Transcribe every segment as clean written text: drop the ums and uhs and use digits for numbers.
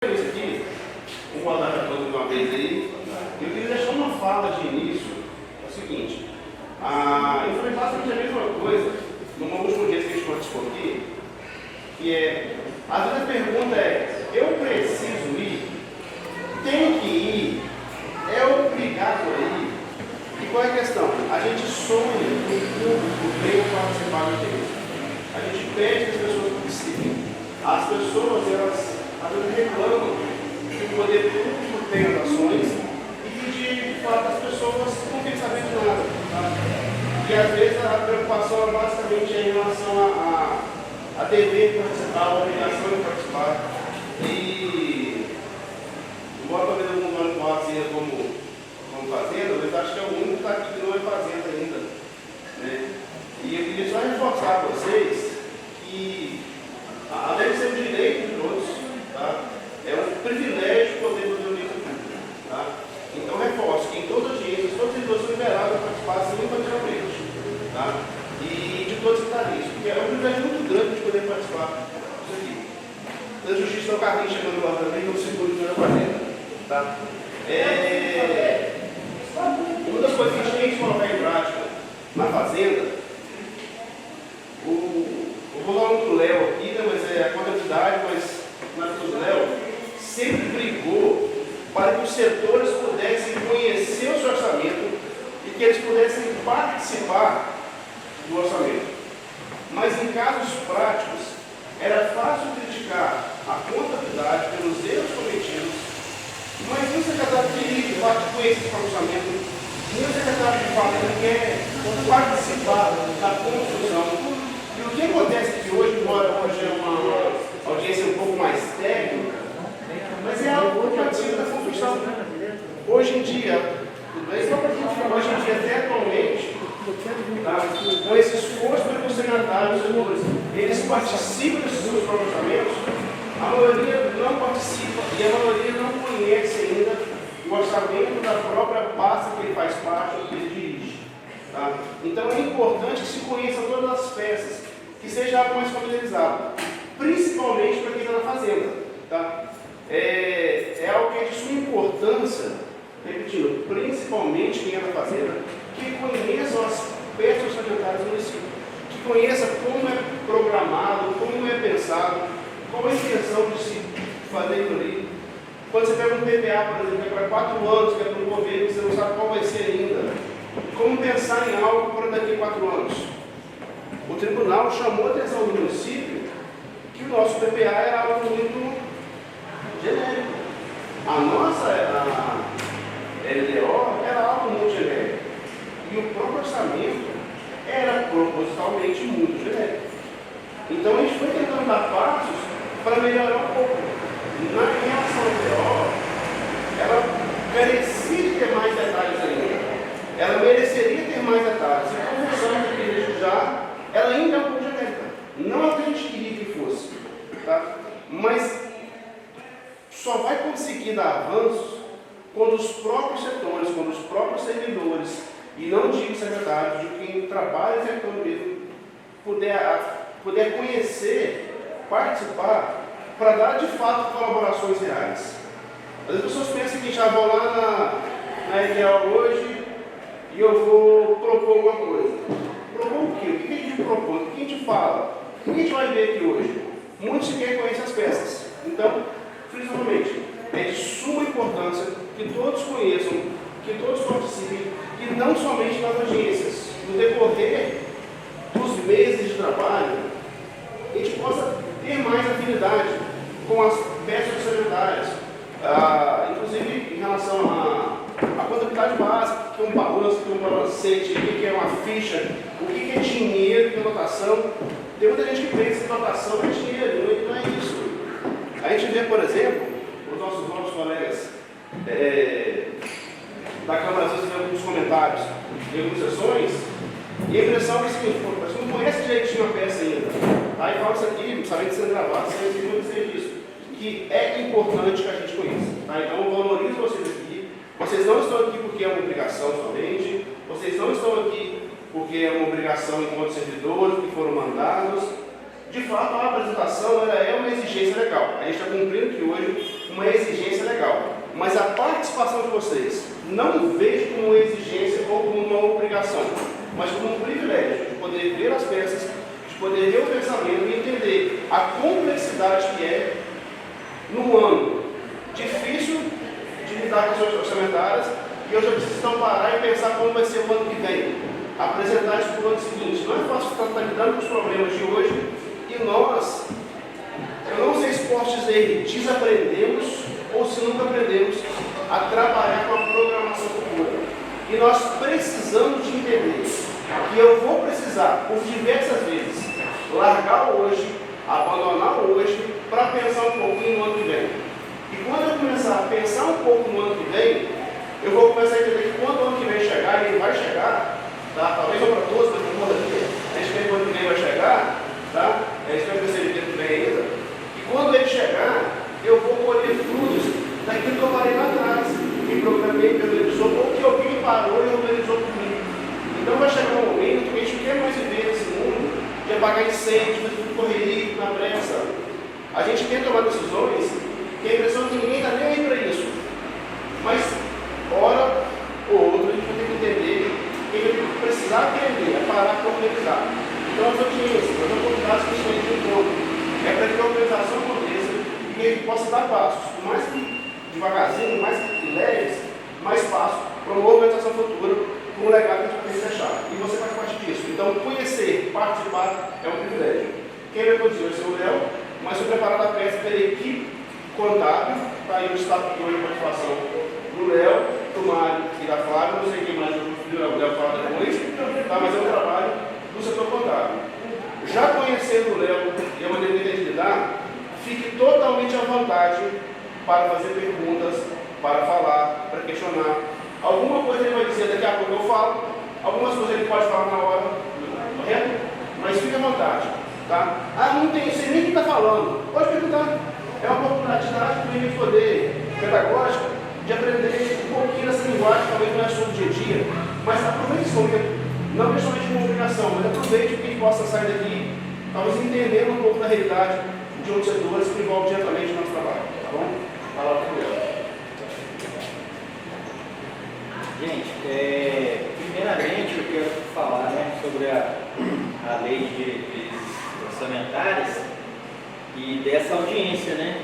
Isso aqui, vou rodar para todos de uma vez aí. Eu queria deixar uma fala de início. É o seguinte: eu falei basicamente a mesma coisa no último dia que a gente participou aqui, que é, às vezes a pergunta é: eu preciso ir? Tenho que ir? É obrigado a ir? E qual é a questão? A gente sonha que o público venha participar do tempo. A gente pede que as pessoas participem. As pessoas, elas às vezes reclamam que o poder público tem as ações e que de fato as pessoas não têm saber de nada. Tá? E às vezes a preocupação é basicamente em relação a dever participar, a obrigação de participar. E embora talvez algum nome possa ser como fazenda, eu acho que é o único que está aqui que não é fazenda ainda. Né? E eu queria só reforçar para vocês que, além de ser um direito de todos, tá? É um privilégio poder fazer o livro público. Tá? Então, reforço que em todas as audiências, todos os servidores são liberados a participar simultaneamente. Tá? E de todos os estaristas, porque é um privilégio muito grande de poder participar disso aqui. Da Justiça, o Carlinhos chegando lá também, no segundo de fazenda. Tá? Uma das coisas que a gente tem que colocar em prática na fazenda, eu vou falar um do Léo aqui, né, mas é a quantidade, mas na do Léo, sempre brigou para que os setores pudessem conhecer o seu orçamento e que eles pudessem participar do orçamento. Mas em casos práticos, era fácil criticar a contabilidade pelos erros cometidos, mas nem o secretário queria de fato conhecer o orçamento, nem o secretário de fato quer participar da construção. E o que acontece aqui hoje, embora hoje é uma audiência um pouco mais técnica, mas é algo que participa da construção. Hoje em dia, tudo bem? Hoje em dia, até atualmente, tá? Com esse esforço dos secretários, eles participam desses seus orçamentos, a maioria não participa e a maioria não conhece ainda o orçamento da própria pasta que ele faz parte ou que ele dirige. Tá? Então é importante que se conheça todas as peças, que seja algo mais familiarizado, principalmente para quem está na fazenda. Tá? É algo que é de suma importância, repetindo, principalmente quem é da fazenda, que conheça as peças orçamentárias do município, que conheça como é programado, como é pensado, qual é a intenção de se fazer aquilo ali. Quando você pega um PPA, por exemplo, que é para 4 anos, que é para um governo, que você não sabe qual vai ser ainda, como pensar em algo para daqui a 4 anos? O tribunal chamou a atenção do município que o nosso PPA era algo muito genérico. A nossa LDO era algo muito genérico. E o próprio orçamento era propositalmente muito genérico. Então a gente foi tentando dar passos para melhorar um pouco. Na relação à LDO, ela merecia de ter mais detalhes ainda. Ela mereceria ter mais detalhes. E conversando aqui desde já, ela ainda é um pouco genérica. Não é o que a gente queria que fosse. Tá? Mas só vai conseguir dar avanços quando os próprios setores, quando os próprios servidores, e não digo secretários, de quem trabalha executando mesmo, puder conhecer, participar, para dar de fato colaborações reais. Às vezes as pessoas pensam que já vou lá na ideal hoje e eu vou propor alguma coisa. Propor o quê? O que a gente propõe? O que a gente fala? O que a gente vai ver aqui hoje? Muitos sequer conhecem as peças. Então, principalmente, é de suma importância que todos conheçam, que todos participem, e não somente nas agências. No decorrer dos meses de trabalho, a gente possa ter mais afinidade com as peças orçamentárias, inclusive em relação à contabilidade básica, que é um balanço, que é um balancete, o que é uma ficha, o que é dinheiro, o que é notação. Tem muita gente que pensa que notação é dinheiro, não é isso. A gente vê, por exemplo, os nossos novos colegas da Câmara, às vezes, tem alguns comentários em algumas sessões, e a impressão é o seguinte: você não conhece direitinho a peça ainda. Aí fala isso aqui, sabendo sendo gravado, sabendo que não dizer disso, que é importante que a gente conheça. Tá? Então, eu valorizo vocês aqui. Vocês não estão aqui porque é uma obrigação somente, vocês não estão aqui porque é uma obrigação enquanto servidores que foram mandados. De fato, a apresentação ela é uma exigência legal. A gente está cumprindo que hoje uma exigência legal. Mas a participação de vocês não vejo como uma exigência ou como uma obrigação, mas como um privilégio de poder ver as peças, de poder ver o pensamento e entender a complexidade que é no ano difícil de lidar com as suas orçamentárias, e eu já preciso então parar e pensar como vai ser o ano que vem, apresentar isso para o ano seguinte. Não é fácil estar lidando com os problemas de hoje e nós, eu não sei se posso dizer desaprendemos ou se nunca aprendemos a trabalhar com a programação futura. E nós precisamos de entender que eu vou precisar, por diversas vezes, largar hoje, abandonar hoje, para pensar um pouquinho no ano que vem. E quando eu começar a pensar um pouco no ano que vem, eu vou começar a entender que quando o ano que vem chegar, e ele vai chegar, tá? Talvez não para todos, mas não aqui, a gente vê que o ano que vem vai chegar, tá? A gente vai perceber que ele vem ainda. E quando ele chegar, eu vou colher frutos daquilo que eu parei lá atrás, que programei, me organizou, ou que alguém parou e organizou comigo. Então vai chegar um momento que a gente não quer mais viver nesse mundo de apagar incêndio, de correria, na pressa. A gente quer tomar decisões que a impressão que ninguém está nem aí para isso. Mas, hora ou outra, a gente vai ter que entender que a gente vai precisar aprender a parar para organizar. Então, as audiências, as oportunidades que a gente tem de encontro, é para que a organização aconteça e que a gente possa dar passos, por mais que devagarzinho, mais que leves, mais passos para uma organização futura, com um legado que a gente vai ter que deixar. E você faz parte disso. Então, conhecer, participar é um privilégio. Quem vai conduzir vai ser o Léo, mas se preparar da peça pela equipe contábil, está aí o estatuto de participação do Léo, do Mário e da Flávia, não sei quem mais o Léo fala depois, tá? Mas é um trabalho do setor contábil. Já conhecendo o Léo e a maneira que ele lidar, fique totalmente à vontade para fazer perguntas, para falar, para questionar. Alguma coisa ele vai dizer, daqui a pouco eu falo, algumas coisas ele pode falar na hora, correto? Mas fique à vontade, tá? Ah, não tem, sei nem quem está falando, pode perguntar. É uma oportunidade para ele poder, pedagógica, de aprender um pouquinho dessa linguagem, talvez não é só do dia a dia, mas aproveite esse momento, não é somente uma obrigação, mas aproveite que a gente possa sair daqui, talvez entendendo um pouco da realidade de outros setores que envolvem diretamente o nosso trabalho, tá bom? Fala para o Léo. Gente, primeiramente eu quero falar, né, sobre a lei de diretrizes orçamentárias e dessa audiência, né,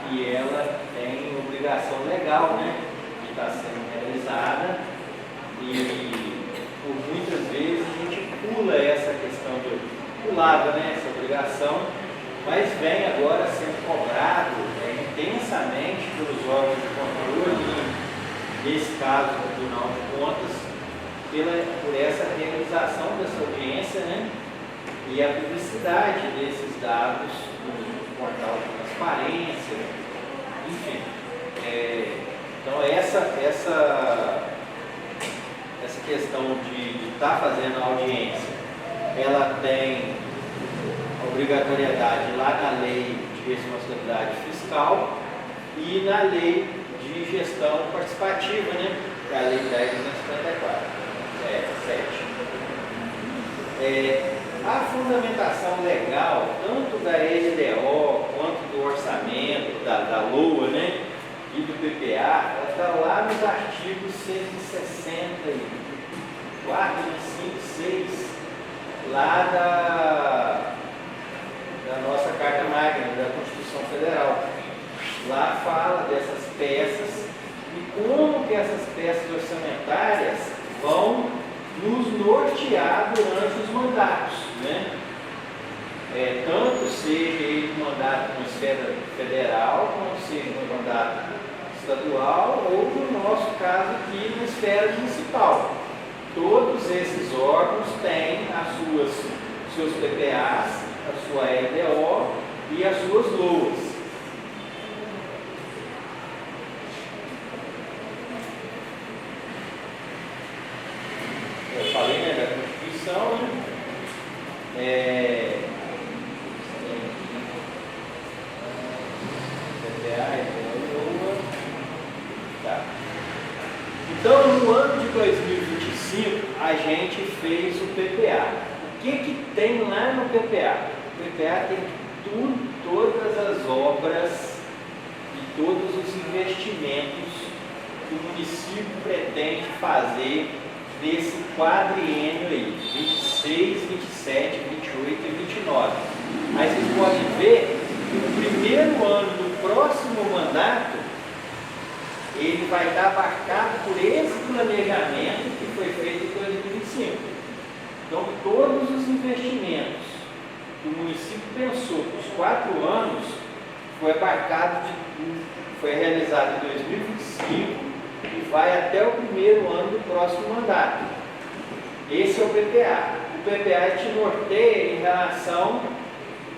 que ela tem obrigação legal, né, de estar sendo realizada, e por muitas vezes a gente pula essa questão pulava, né, essa obrigação, mas vem agora sendo cobrado intensamente pelos órgãos de controle, nesse caso do Tribunal de Contas, por essa realização dessa audiência, né, e a publicidade desses dados no portal de transparência, enfim. Então essa questão de estar fazendo a audiência, ela tem obrigatoriedade lá na lei de responsabilidade fiscal e na lei de gestão participativa, né? Que é a lei 10.254, 7. A fundamentação legal, tanto da LDO quanto do orçamento, da LOA, né, e do PPA, ela está lá nos artigos 164, 5, 6, lá da nossa Carta Magna, da Constituição Federal. Lá fala dessas peças e como que essas peças orçamentárias vão nos nortear durante os mandatos, né? Tanto seja ele um mandato na esfera federal, quanto seja um mandato estadual, ou no nosso caso aqui na esfera municipal. Todos esses órgãos têm seus PPAs, a sua LDO e as suas LOAs. Eu falei, né, da Constituição, né? Tá. Então, no ano de 2025, a gente fez o PPA. O que tem lá no PPA? O PPA tem todas as obras e todos os investimentos que o município pretende fazer nesse quadriênio aí, 26, 27, 28 e 29. Aí vocês podem ver que no primeiro ano do próximo mandato, ele vai estar abarcado por esse planejamento que foi feito em 2025. Então, todos os investimentos que o município pensou para os 4 anos foi realizado em 2025 e vai até o primeiro ano do próximo mandato. Esse é o PPA. O PPA te norteia em relação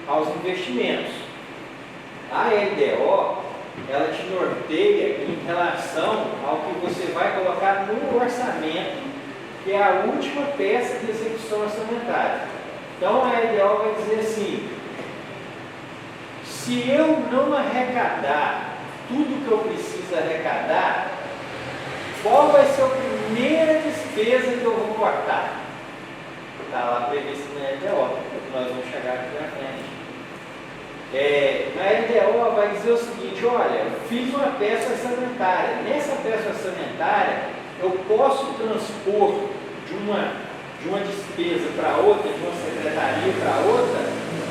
aos investimentos. A LDO, ela te norteia em relação ao que você vai colocar no orçamento, que é a última peça de execução orçamentária. Então a LDO vai dizer assim: se eu não arrecadar tudo que eu preciso arrecadar, qual vai ser a primeira despesa que eu vou cortar? Está lá previsto na LDO, nós vamos chegar aqui na frente. A LDO vai dizer o seguinte: olha, eu fiz uma peça orçamentária. Nessa peça orçamentária, eu posso transpor de uma despesa para outra, de uma secretaria para outra,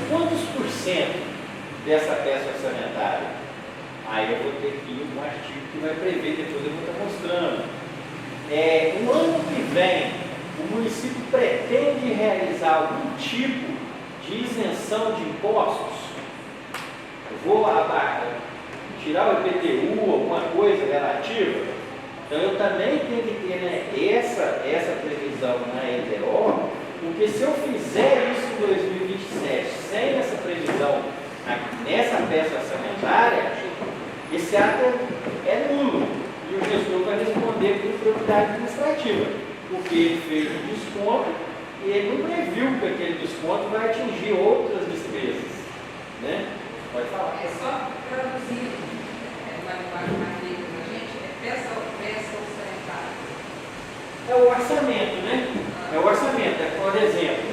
quantos por cento dessa peça orçamentária? Aí eu vou ter aqui um artigo que vai prever, depois eu vou estar mostrando. No ano que vem, o município pretende realizar algum tipo de isenção de impostos? Eu vou tirar o IPTU, alguma coisa relativa? Então eu também tenho que ter essa previsão na LDO, porque se eu fizer isso em 2027 sem essa previsão nessa peça orçamentária, esse ato é nulo e o gestor vai responder por improbidade administrativa, porque ele fez um desconto e ele não previu que aquele desconto vai atingir outras despesas, né? Pode falar. É só traduzir uma linguagem mais leiga da gente, peça orçamentária. É o orçamento, né? É o orçamento. Por exemplo,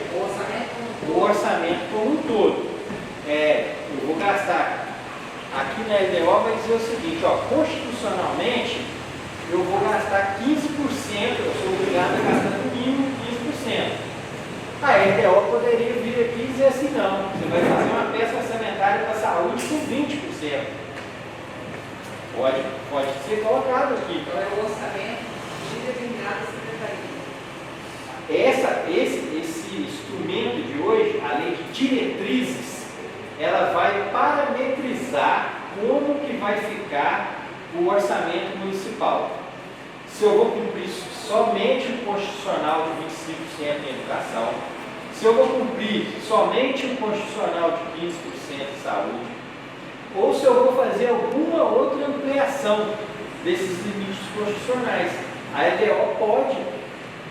o orçamento como um todo. Eu vou gastar. Aqui na LDO vai dizer o seguinte: constitucionalmente, eu vou gastar 15%, eu sou obrigado a gastar no mínimo 15%. A LDO poderia vir aqui e dizer assim: não, você vai fazer uma peça orçamentária para a saúde com 20%. Pode ser colocado aqui. Então é o orçamento de determinada secretaria. Esse instrumento de hoje, a lei de diretrizes, ela vai parametrizar como que vai ficar o orçamento municipal. Se eu vou cumprir somente o constitucional de 25% em educação, se eu vou cumprir somente o constitucional de 15% em saúde, ou se eu vou fazer alguma outra ampliação desses limites constitucionais. A LDO pode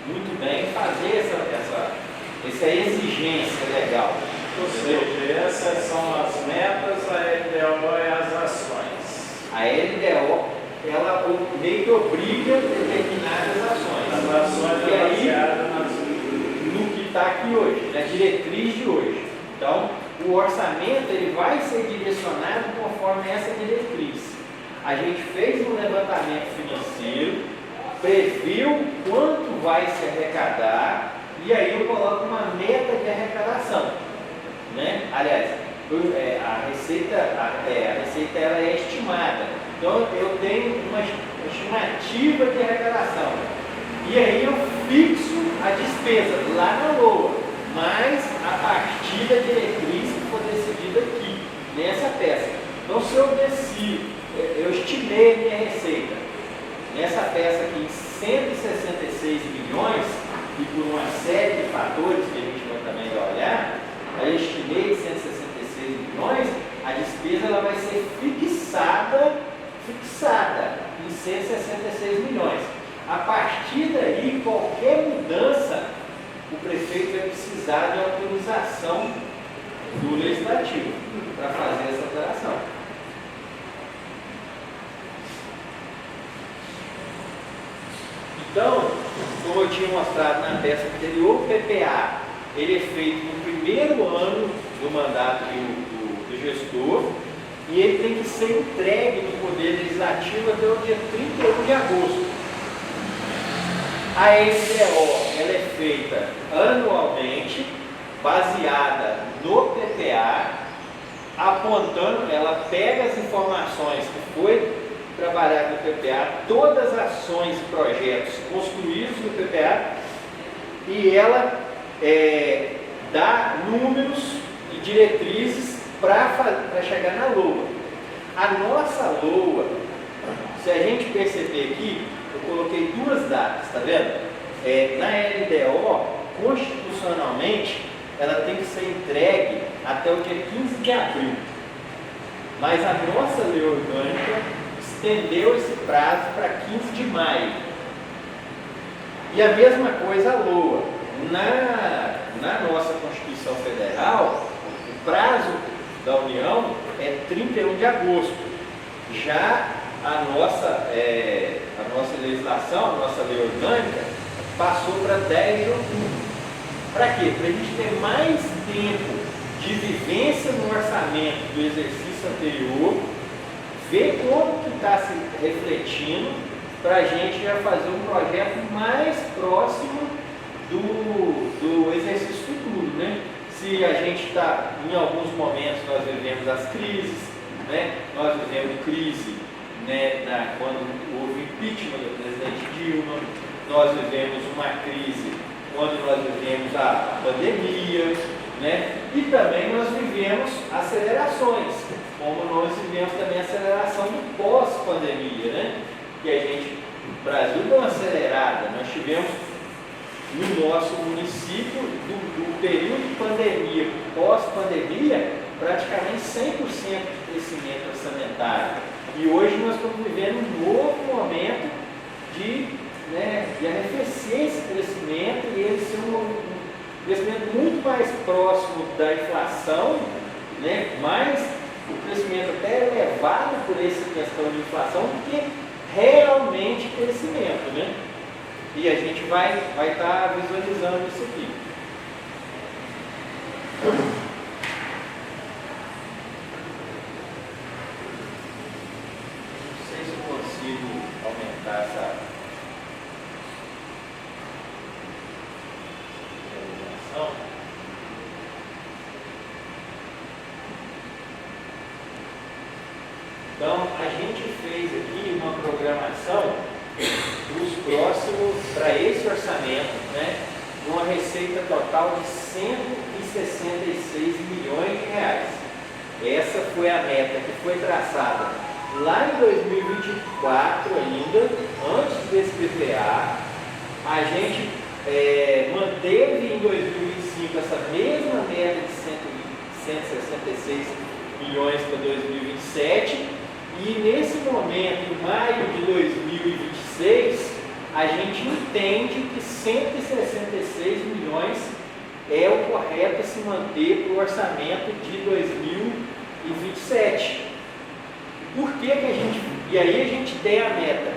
muito bem fazer essa exigência legal. Ou seja, essas são as metas, a LDO é as ações. A LDO, ela meio que obriga determinadas ações. As ações e aí, baseadas no que está aqui hoje, na diretriz de hoje. Então, o orçamento ele vai ser direcionado conforme essa diretriz. A gente fez um levantamento financeiro, previu quanto vai se arrecadar, e aí eu coloco uma meta de arrecadação, né? Aliás, a receita ela é estimada. Então eu tenho uma estimativa de arrecadação. E aí eu fixo a despesa lá na LOA, mas a partir da diretriz que for decidida aqui, nessa peça. Então se eu estimei a minha receita nessa peça aqui em 166 milhões, e por uma série de fatores que a gente vai também olhar, eu estimei 166 milhões, a despesa ela vai ser fixada em 166 milhões. A partir daí, qualquer mudança, o prefeito vai precisar de autorização do legislativo para fazer essa alteração. Então, como eu tinha mostrado na peça anterior, o PPA ele é feito no primeiro ano do mandato do gestor e ele tem que ser entregue no Poder Legislativo até o dia 31 de agosto. A LDO ela é feita anualmente, baseada no PPA, apontando, ela pega as informações que foi trabalhado no PPA, todas as ações e projetos construídos no PPA, e ela dá números e diretrizes para chegar na LOA. A nossa LOA, se a gente perceber aqui, eu coloquei duas datas, tá vendo? Na LDO, constitucionalmente, ela tem que ser entregue até o dia 15 de abril. Mas a nossa lei orgânica estendeu esse prazo para 15 de maio. E a mesma coisa a LOA. Na nossa Constituição Federal, o prazo da União é 31 de agosto. Já a nossa legislação, a nossa lei orgânica, passou para 10 de outubro. Para quê? Para a gente ter mais tempo de vivência no orçamento do exercício anterior, ver como que está se refletindo, para a gente já fazer um projeto mais próximo do exercício futuro, né? Se a gente está, em alguns momentos nós vivemos as crises, né? Nós vivemos crise, né, quando houve impeachment do presidente Dilma, nós vivemos uma crise quando nós vivemos a pandemia, né? E também nós vivemos acelerações, como nós vivemos também a aceleração do pós-pandemia, né? Que a gente, o Brasil deu uma acelerada, nós tivemos no nosso município, do período de pandemia, pós-pandemia, praticamente 100% de crescimento orçamentário. E hoje nós estamos vivendo um novo momento de arrefecer esse crescimento e ele ser um crescimento muito mais próximo da inflação, né? Mas o crescimento até elevado por essa questão de inflação do que realmente crescimento, né? E a gente vai estar visualizando isso aqui. Não sei se eu consigo aumentar essa iluminação. Então, a gente fez aqui uma programação dos próximos, para esse orçamento, né, uma receita total de 166 milhões de reais. Essa foi a meta que foi traçada lá em 2024 ainda, antes desse PPA. A gente manteve em 2025 essa mesma meta de 166 milhões para 2027. E nesse momento, em maio de 2026, a gente entende que 166 milhões é o correto a se manter para o orçamento de 2027. Por que a gente... E aí a gente tem a meta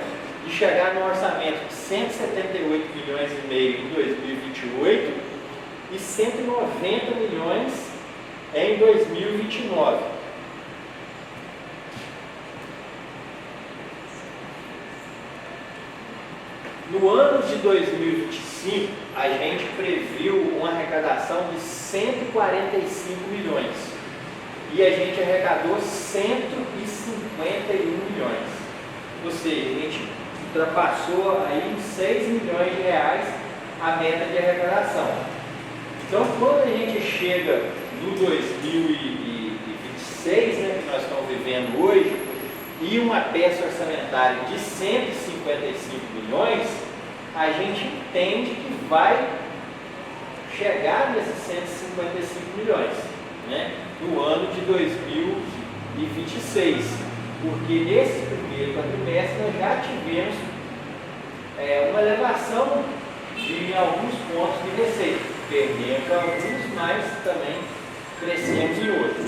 de chegar no orçamento de 178 milhões e meio em 2028 e 190 milhões em 2029. No ano de 2025, a gente previu uma arrecadação de 145 milhões e a gente arrecadou 151 milhões. Ou seja, a gente ultrapassou aí em 6 milhões de reais a meta de arrecadação. Então, quando a gente chega no 2026, né, que nós estamos vivendo hoje, e uma peça orçamentária de 155 milhões, a gente entende que vai chegar nesses 155 milhões, né, no ano de 2026, porque nesse primeiro quadrimestre nós já tivemos uma elevação de alguns pontos de receita, perdemos alguns, mas também crescemos em outros.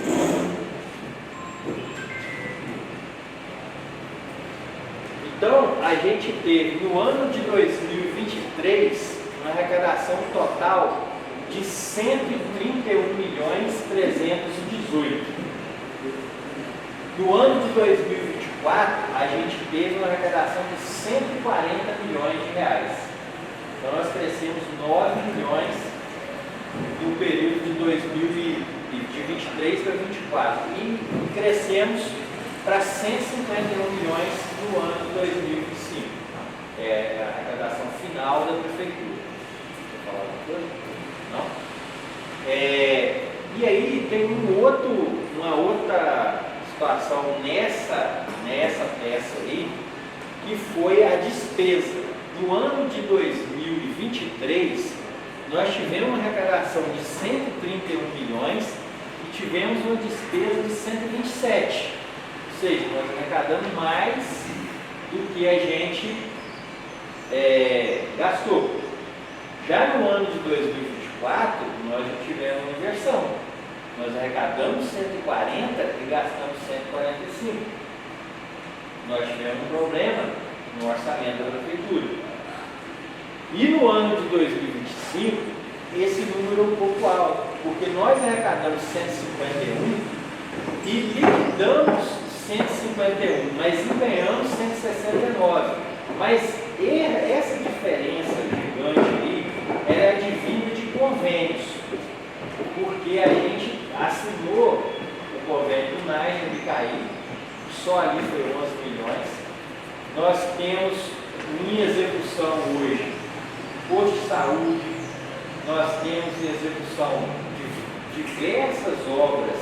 Então, a gente teve no ano de 2023 uma arrecadação total de 131 milhões 318. No ano de 2024, a gente teve uma arrecadação de 140 milhões de reais. Então nós crescemos 9 milhões no período de 2023 para 2024 e crescemos para 151 milhões no ano de 2025. É a arrecadação final da prefeitura. Quer falar alguma coisa? Não? E aí tem uma outra situação nessa peça aí, que foi a despesa. No ano de 2023, nós tivemos uma arrecadação de 131 milhões e tivemos uma despesa de 127. Ou seja, nós arrecadamos mais do que a gente gastou. Já no ano de 2024, nós já tivemos uma inversão. Nós arrecadamos 140 e gastamos 145. Nós tivemos um problema no orçamento da prefeitura. E no ano de 2025, esse número é um pouco alto, porque nós arrecadamos 151 e liquidamos 151, mas empenhamos 169. Mas essa diferença gigante aí era advinda de convênios, porque a gente assinou o convênio do NAI de Bicaí, só ali foi 11 milhões. Nós temos em execução hoje posto de saúde, nós temos em execução de diversas obras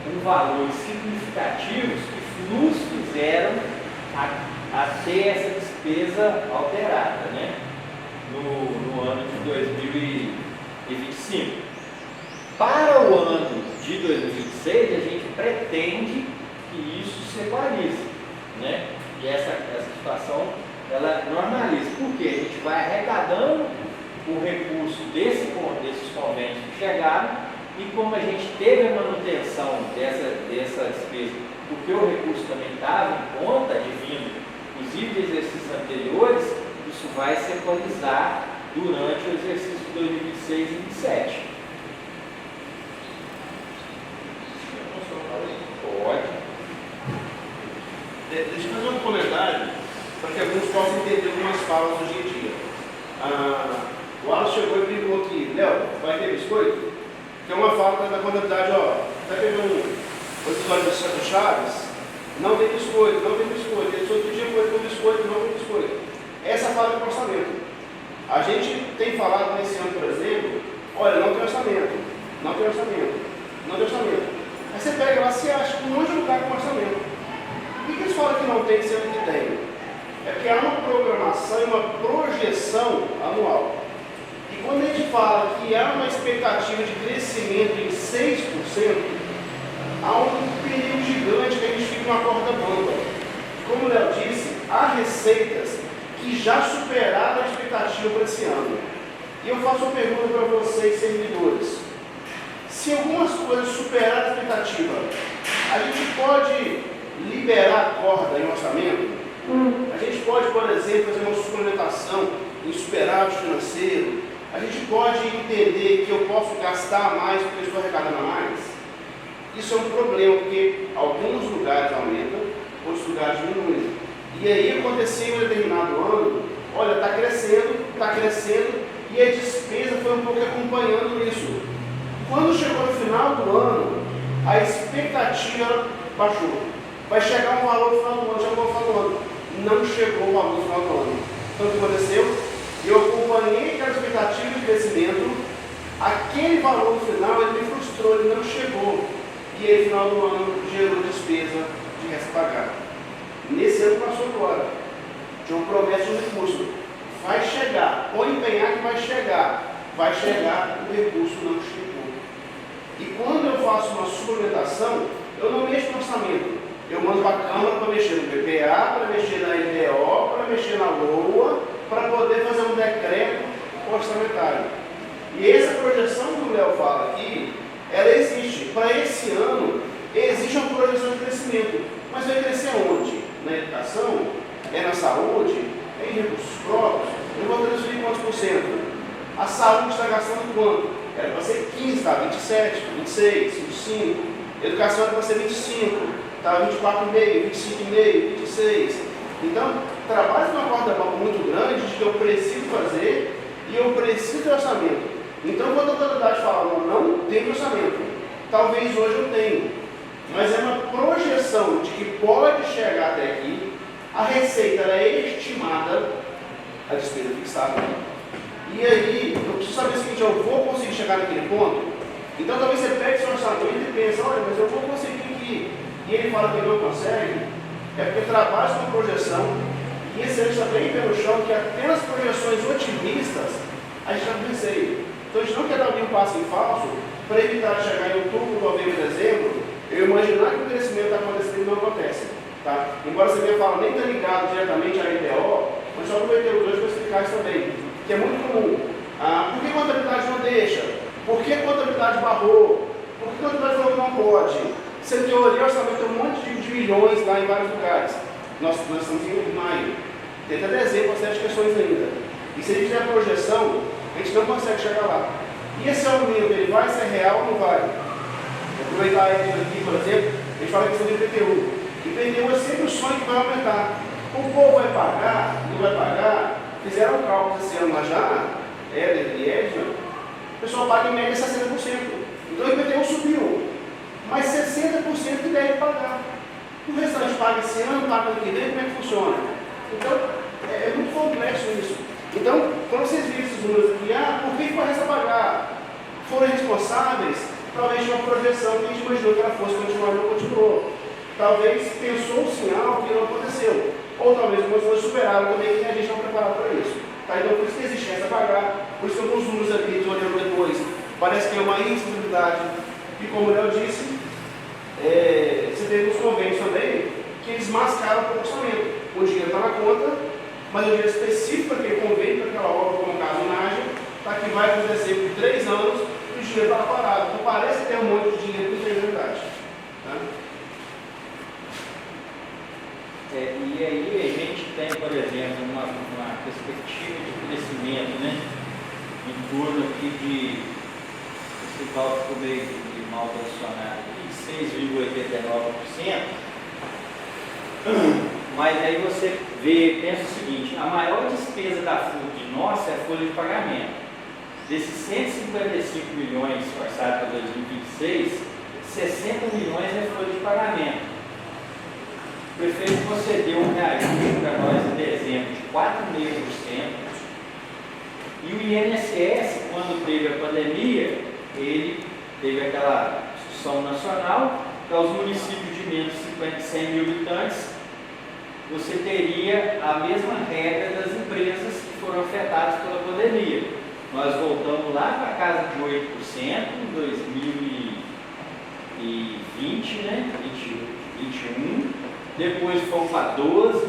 com valores significativos que nos fizeram a ter essa despesa alterada, né? No ano de 2025. Para o ano de 2026, a gente pretende que isso se equalize, né? E essa situação ela normaliza. Por quê? A gente vai arrecadando o recurso desses convênios que chegaram, e como a gente teve a manutenção dessa despesa, porque o recurso também estava em conta, advindo, inclusive de exercícios anteriores, isso vai se equalizar durante o exercício de 2026 e 2027. Pode. Deixa eu fazer um comentário para que alguns possam entender algumas falas hoje em dia. O Alan chegou e perguntou aqui: Léo, vai ter biscoito? Tem uma fala da contabilidade, ó, está pegando o episódio do Santo Chaves, não tem biscoito, não tem biscoito. Esse outro dia foi com biscoito, não tem biscoito. Essa fala do orçamento. A gente tem falado nesse ano, por exemplo, olha, não tem orçamento, não tem orçamento, não tem orçamento. Aí você pega lá, você acha um monte de lugar com orçamento. Por que eles falam que não tem, sendo que tem? É porque há uma programação e uma projeção anual. E quando a gente fala que há uma expectativa de crescimento em 6%, há um perigo gigante que a gente fica numa corda bamba. Como o Léo disse, há receitas que já superaram a expectativa para esse ano. E eu faço uma pergunta para vocês, servidores. Se algumas coisas superaram a expectativa, a gente pode liberar a corda em orçamento? A gente pode, por exemplo, fazer uma suplementação em superávit financeiro? A gente pode entender que eu posso gastar mais porque eu estou arrecadando mais? Isso é um problema, porque alguns lugares aumentam, outros lugares diminuem. E aí aconteceu em um determinado ano, olha, está crescendo, e a despesa foi um pouco acompanhando isso. Quando chegou no final do ano, a expectativa baixou. Vai chegar um valor no final do ano, chegou no final do ano. Não chegou o valor no final do ano. Então o que aconteceu? Eu acompanhei aquela expectativa de crescimento, aquele valor no final ele me frustrou, ele não chegou. E aí no final do ano gerou despesa de resto pagar. Nesse ano passou agora. Tinha uma promessa de um recurso. Vai chegar, pode empenhar que vai chegar, o recurso não chegou. E quando eu faço uma suplementação, eu não mexo no orçamento. Eu mando para a Câmara para mexer no PPA, para mexer na LDO, para mexer na LOA, para poder fazer um decreto orçamentário. E essa projeção que o Léo fala aqui, ela existe. Para esse ano, existe uma projeção de crescimento. Mas vai crescer onde? Na educação? É na saúde? É em recursos próprios? Eu vou transferir quantos por cento? A saúde está gastando quanto? Era para ser 15, está 27, 26, 25. A educação era para ser 25, está está 24,5, 25,5, 26. Então, trabalho com uma corda-bamba muito grande de que eu preciso fazer e eu preciso de orçamento. Então, quando a autoridade fala, não tem orçamento, talvez hoje eu tenha, mas é uma projeção de que pode chegar até aqui, a receita ela é estimada, a despesa fixada, e aí eu preciso saber o seguinte, eu vou conseguir chegar naquele ponto? Então, talvez você pegue seu orçamento e pense, olha, mas eu vou conseguir aqui, e ele fala que não consegue, é porque trabalha com projeção, e esse ano está bem pelo chão, que apenas projeções otimistas, a gente não venceria. Então a gente não quer dar um passo em falso para evitar chegar em outubro, novembro, dezembro, eu imaginar que o crescimento está acontecendo e não acontece. Tá? Embora você minha fala nem está ligado diretamente à LTO, mas só aproveitei os dois para explicar isso também. Que é muito comum. Por que a contabilidade não deixa? Por que a contabilidade barrou? Por que a contabilidade falou que não pode? Você em teoria, o orçamento tem um monte de milhões lá em vários lugares. Nós estamos em maio. Tem até dezembro, 7 questões ainda. E se a gente der a projeção, a gente não consegue chegar lá. E esse aumento, ele vai ser real ou não vai? Vou aproveitar aqui, por exemplo, a gente fala a questão do IPTU. IPTU é sempre o sonho que vai aumentar. O povo vai pagar, não vai pagar. Fizeram cálculos esse ano lá já, Éder e Edna, o pessoal paga em média 60%. Então o IPTU subiu, mas 60% que deve pagar. O restante paga esse ano, paga ano que vem, como é que funciona? Então, é muito complexo isso. Então, quando vocês viram esses números aqui, por que o resto a pagar? Foram responsáveis, talvez de uma projeção que a gente imaginou que ela fosse continuar e não continuou. Talvez pensou-se em algo que não aconteceu. Ou talvez algumas coisas superaram também que a gente não preparado para isso. Tá? Então, por isso que existe essa a pagar, por isso que alguns números aqui, olhando depois, parece que é uma instabilidade. E como o Léo disse, você teve os convênios também, que eles mascaram o orçamento. O dinheiro está na conta, mas o dinheiro específico para aquele convênio, para aquela obra, como o caso Nádia, tá, que vai acontecer por 3 anos e o dinheiro está parado. Então parece ter um monte de dinheiro que não tem verdade. Tá? E aí a gente tem, por exemplo, uma perspectiva de crescimento, né? Em torno aqui de, esse cálculo meio de mal posicionado, de 6,89%. Mas aí você pensa o seguinte, a maior despesa da FURG nossa é a folha de pagamento. Desses 155 milhões orçados para 2026, 60 milhões é folha de pagamento. O prefeito concedeu um reajuste para nós em dezembro de 4,5%. E o INSS, quando teve a pandemia, ele teve aquela discussão nacional para os municípios de menos de 100 mil habitantes, você teria a mesma regra das empresas que foram afetadas pela pandemia. Nós voltamos lá para a casa de 8% em 2020, né? 21, depois fomos para 12%,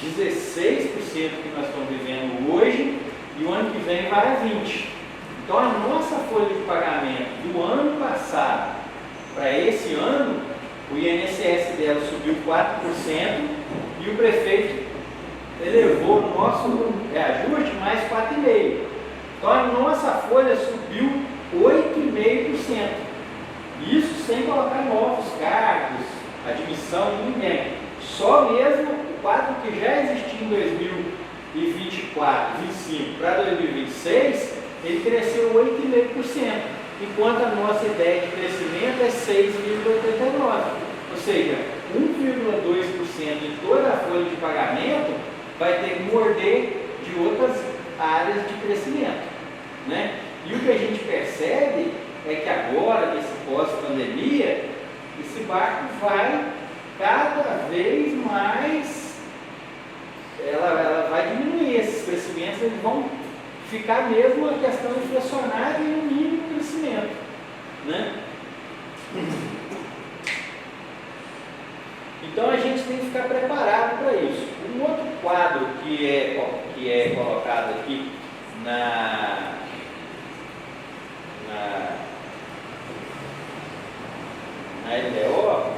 16% que nós estamos vivendo hoje, e o ano que vem vai a 20%. Então a nossa folha de pagamento do ano passado para esse ano, o INSS dela subiu 4% e o prefeito elevou o nosso reajuste mais 4,5%. Então a nossa folha subiu 8,5%. Isso sem colocar novos cargos, admissão de ninguém. Só mesmo o quadro que já existia em 2024, 2025 para 2026, ele cresceu 8,5%, enquanto a nossa ideia de crescimento é 6,89%. Ou seja, 1,2% de toda a folha de pagamento vai ter que morder de outras áreas de crescimento. Né? E o que a gente percebe é que agora, nesse pós-pandemia, esse barco vai cada vez mais, ela vai diminuir, esses crescimentos eles vão ficar mesmo a questão inflacionária e no mínimo crescimento. Né? Então a gente tem que ficar preparado para isso. Um outro quadro que é colocado aqui na LDO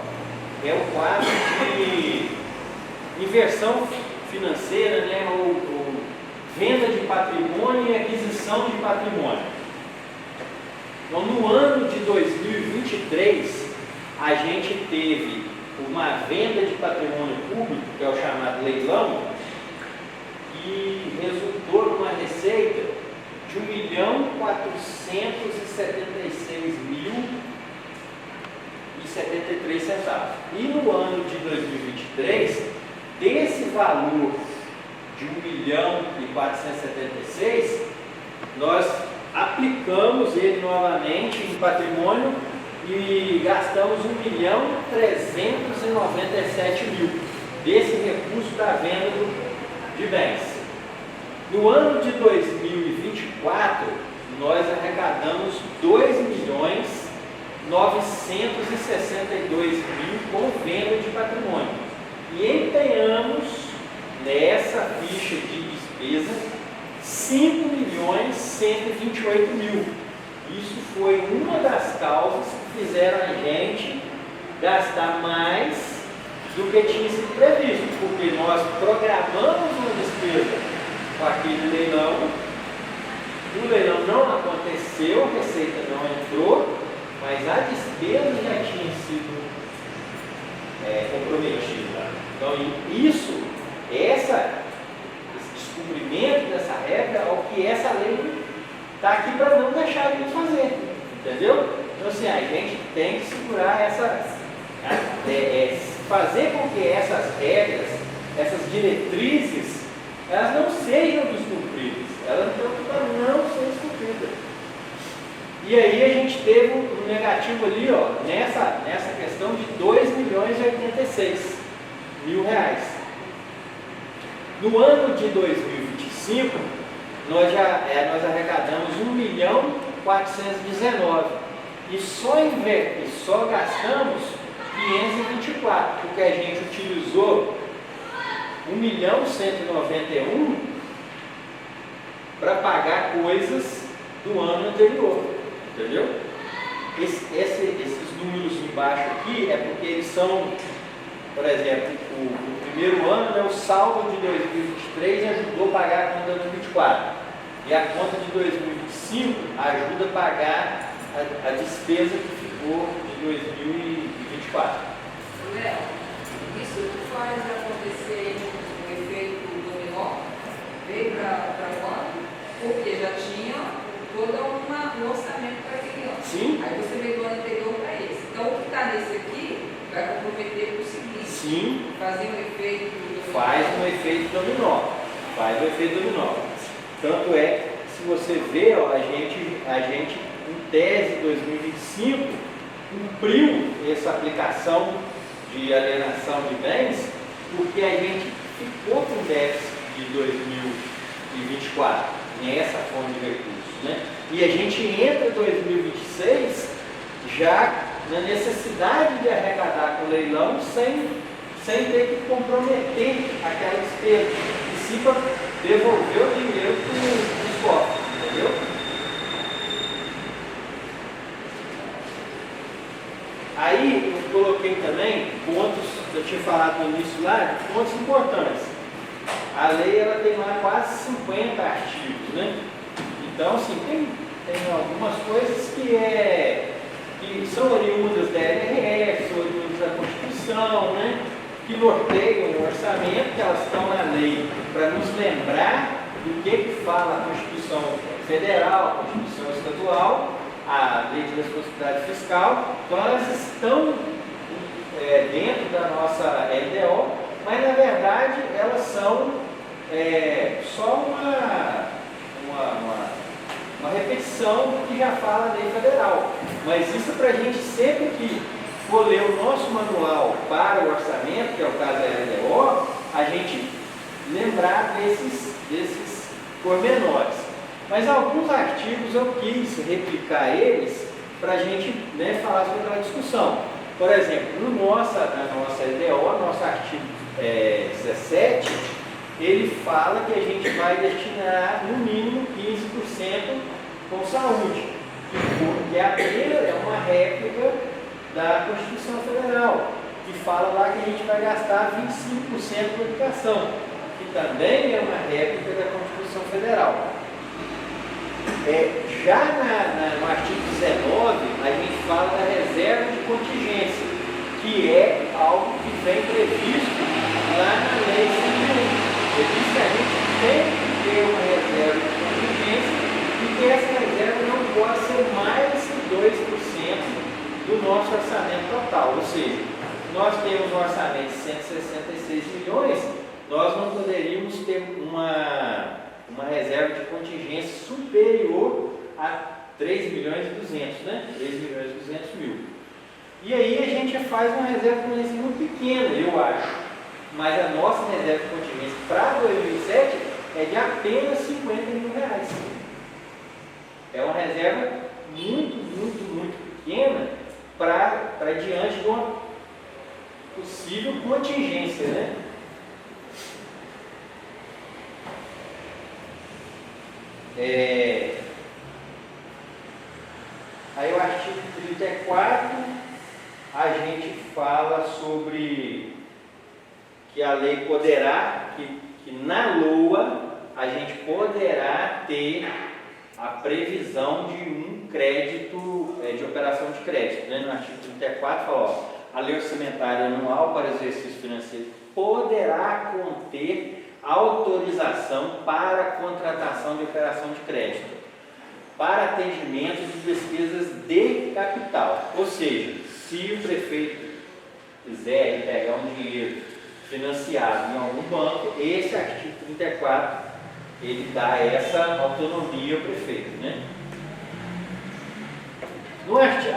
é o quadro de inversão financeira, né, ou venda de patrimônio e aquisição de patrimônio. Então, no ano de 2023, a gente teve uma venda de patrimônio público, que é o chamado leilão, que resultou numa receita de R$ 1.476.073. E no ano de 2023, desse valor de 1.476.000, nós aplicamos ele novamente em patrimônio e gastamos 1.397.000 desse recurso da venda de bens. No ano de 2024, nós arrecadamos 2.962.000 com venda de patrimônio e empenhamos nessa ficha de despesa 5.128.000. Isso foi uma das causas que fizeram a gente gastar mais do que tinha sido previsto, porque nós programamos uma despesa com aquele leilão, o leilão não aconteceu, a receita não entrou, mas a despesa já tinha sido comprometida. Então, esse descobrimento dessa regra é o que essa lei está aqui para não deixar de fazer, entendeu? Então, assim, a gente tem que segurar fazer com que essas regras, essas diretrizes, elas não sejam descumpridas, elas estão para não ser descumpridas. E aí a gente teve um negativo ali, ó, nessa questão de R$ 2.086.000. No ano de 2025, nós arrecadamos 1.419.000 e só gastamos 524, porque a gente utilizou 1.191.000 para pagar coisas do ano anterior, entendeu? Esses números embaixo aqui é porque eles são, por exemplo, o primeiro ano, né, o saldo de 2023 ajudou a pagar a conta de 2024 e a conta de 2025 ajuda a pagar a despesa que ficou de 2024. Léo, isso faz acontecer o efeito dominó, veio para o ano, porque já tinha todo um orçamento para aquele ano. Sim. Aí você veio do ano anterior para esse. Então o que está nesse aqui vai comprometer para o seguinte. Sim. Fazer um efeito dominó. Faz um efeito dominó. Faz um efeito dominó. Tanto é que se você vê, ó, a gente em tese 2025 cumpriu essa aplicação de alienação de bens, porque a gente ficou com déficit de 2024 nessa fonte de recursos, né? E a gente entra em 2026 já na necessidade de arrecadar com o leilão sem ter que comprometer aquela despesa, e sim para devolver o dinheiro para os cofres, entendeu? Aí eu coloquei também pontos, eu tinha falado no início lá, pontos importantes. A lei ela tem lá quase 50 artigos, né? Então, assim, tem algumas coisas que são oriundas da LRF, são oriundas da Constituição, né? Que norteiam o orçamento, que elas estão na lei para nos lembrar do que fala a Constituição Federal, a Constituição Estadual, a Lei de Responsabilidade Fiscal. Então, elas estão dentro da nossa LDO, mas na verdade elas são só uma repetição do que já fala a lei federal. Mas isso para a gente sempre que for ler o nosso manual para o orçamento, que é o caso da LDO, a gente lembrar desses pormenores. Mas alguns artigos eu quis replicar eles para a gente falar sobre a discussão. Por exemplo, na nossa LDO, nosso artigo 17, ele fala que a gente vai destinar no mínimo 15% com saúde, que é uma réplica da Constituição Federal, que fala lá que a gente vai gastar 25% com educação, que também é uma réplica da Constituição Federal. Já no artigo 19, a gente fala da reserva de contingência, que é algo que vem previsto lá na Lei 101. Diz que a gente tem que ter uma reserva de contingência e que essa reserva não pode ser mais que 2% do nosso orçamento total. Ou seja, nós temos um orçamento de 166 milhões, nós não poderíamos ter uma reserva de contingência superior a 3 milhões e 200, né? 3 milhões e 200 mil. E aí a gente faz uma reserva de contingência muito pequena, eu acho. Mas a nossa reserva de contingência para 2007 é de apenas 50 mil reais. É uma reserva muito pequena para diante de uma possível contingência, né? Aí o artigo 34, a gente fala sobre que a lei poderá, que na LOA a gente poderá ter a previsão de um crédito, de operação de crédito, né? No artigo 34 fala, ó, a lei orçamentária anual para exercício financeiro poderá conter autorização para contratação de operação de crédito, para atendimento de despesas de capital. Ou seja, se o prefeito quiser pegar um dinheiro financiado em algum banco, esse artigo 34, ele dá essa autonomia ao prefeito, né? No artigo,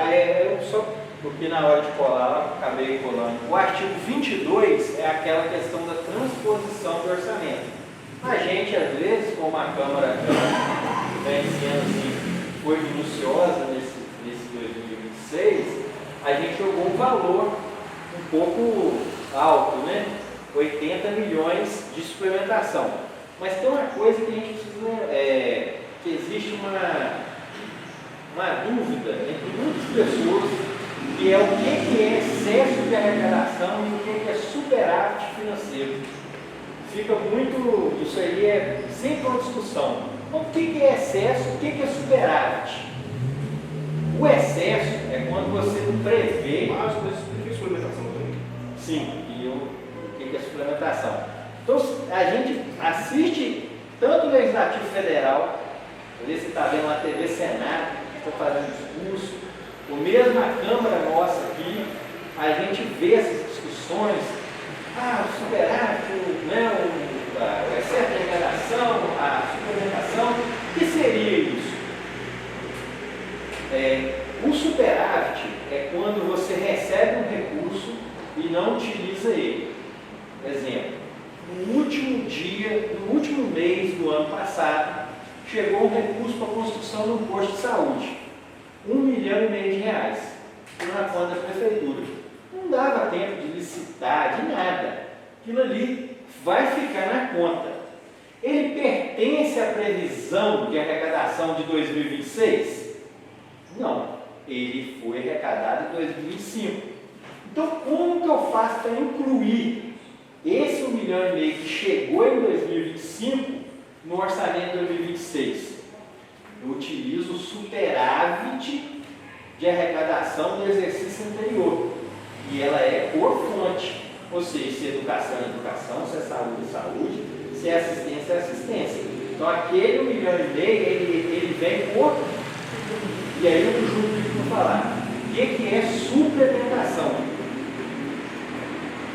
só porque na hora de colar, acabei colando. O artigo 22 é aquela questão da transposição do orçamento. A gente, às vezes, como a Câmara vem sendo assim, foi minuciosa nesse 2026, a gente jogou um valor um pouco alto, né? 80 milhões de suplementação. Mas tem uma coisa que a gente precisa, que existe uma dúvida entre muitas pessoas, que é o que é excesso de arrecadação e o que é superávit financeiro. Fica muito, isso aí é sempre uma discussão. Então, o que é excesso, o que é superávit? O excesso é quando você prevê... Mas o que é suplementação também? Sim, e o que é suplementação. Então, a gente assiste tanto o Legislativo Federal, você está vendo na TV Senado, estou fazendo discurso, ou mesmo a Câmara nossa aqui, a gente vê essas discussões, o superávit, né, o excesso de arrecadação, a suplementação. O que seria isso? O superávit é quando você recebe um recurso e não utiliza ele. Exemplo, no último mês do ano passado, chegou um recurso para a construção de um posto de saúde. R$1,5 milhão na conta da prefeitura. Não dava tempo de licitar, de nada. Aquilo ali vai ficar na conta. Ele pertence à previsão de arrecadação de 2026? Não. Ele foi arrecadado em 2025. Então, como que eu faço para incluir esse R$1,5 milhão que chegou em 2025 no orçamento de 2026? Eu utilizo o superávit de arrecadação do exercício anterior. E ela é por fonte. Ou seja, se educação é educação, se é saúde é saúde, se é assistência é assistência. Então aquele R$1,5 milhão, ele vem por... E aí eu junto que eu vou falar. O que é suplementação?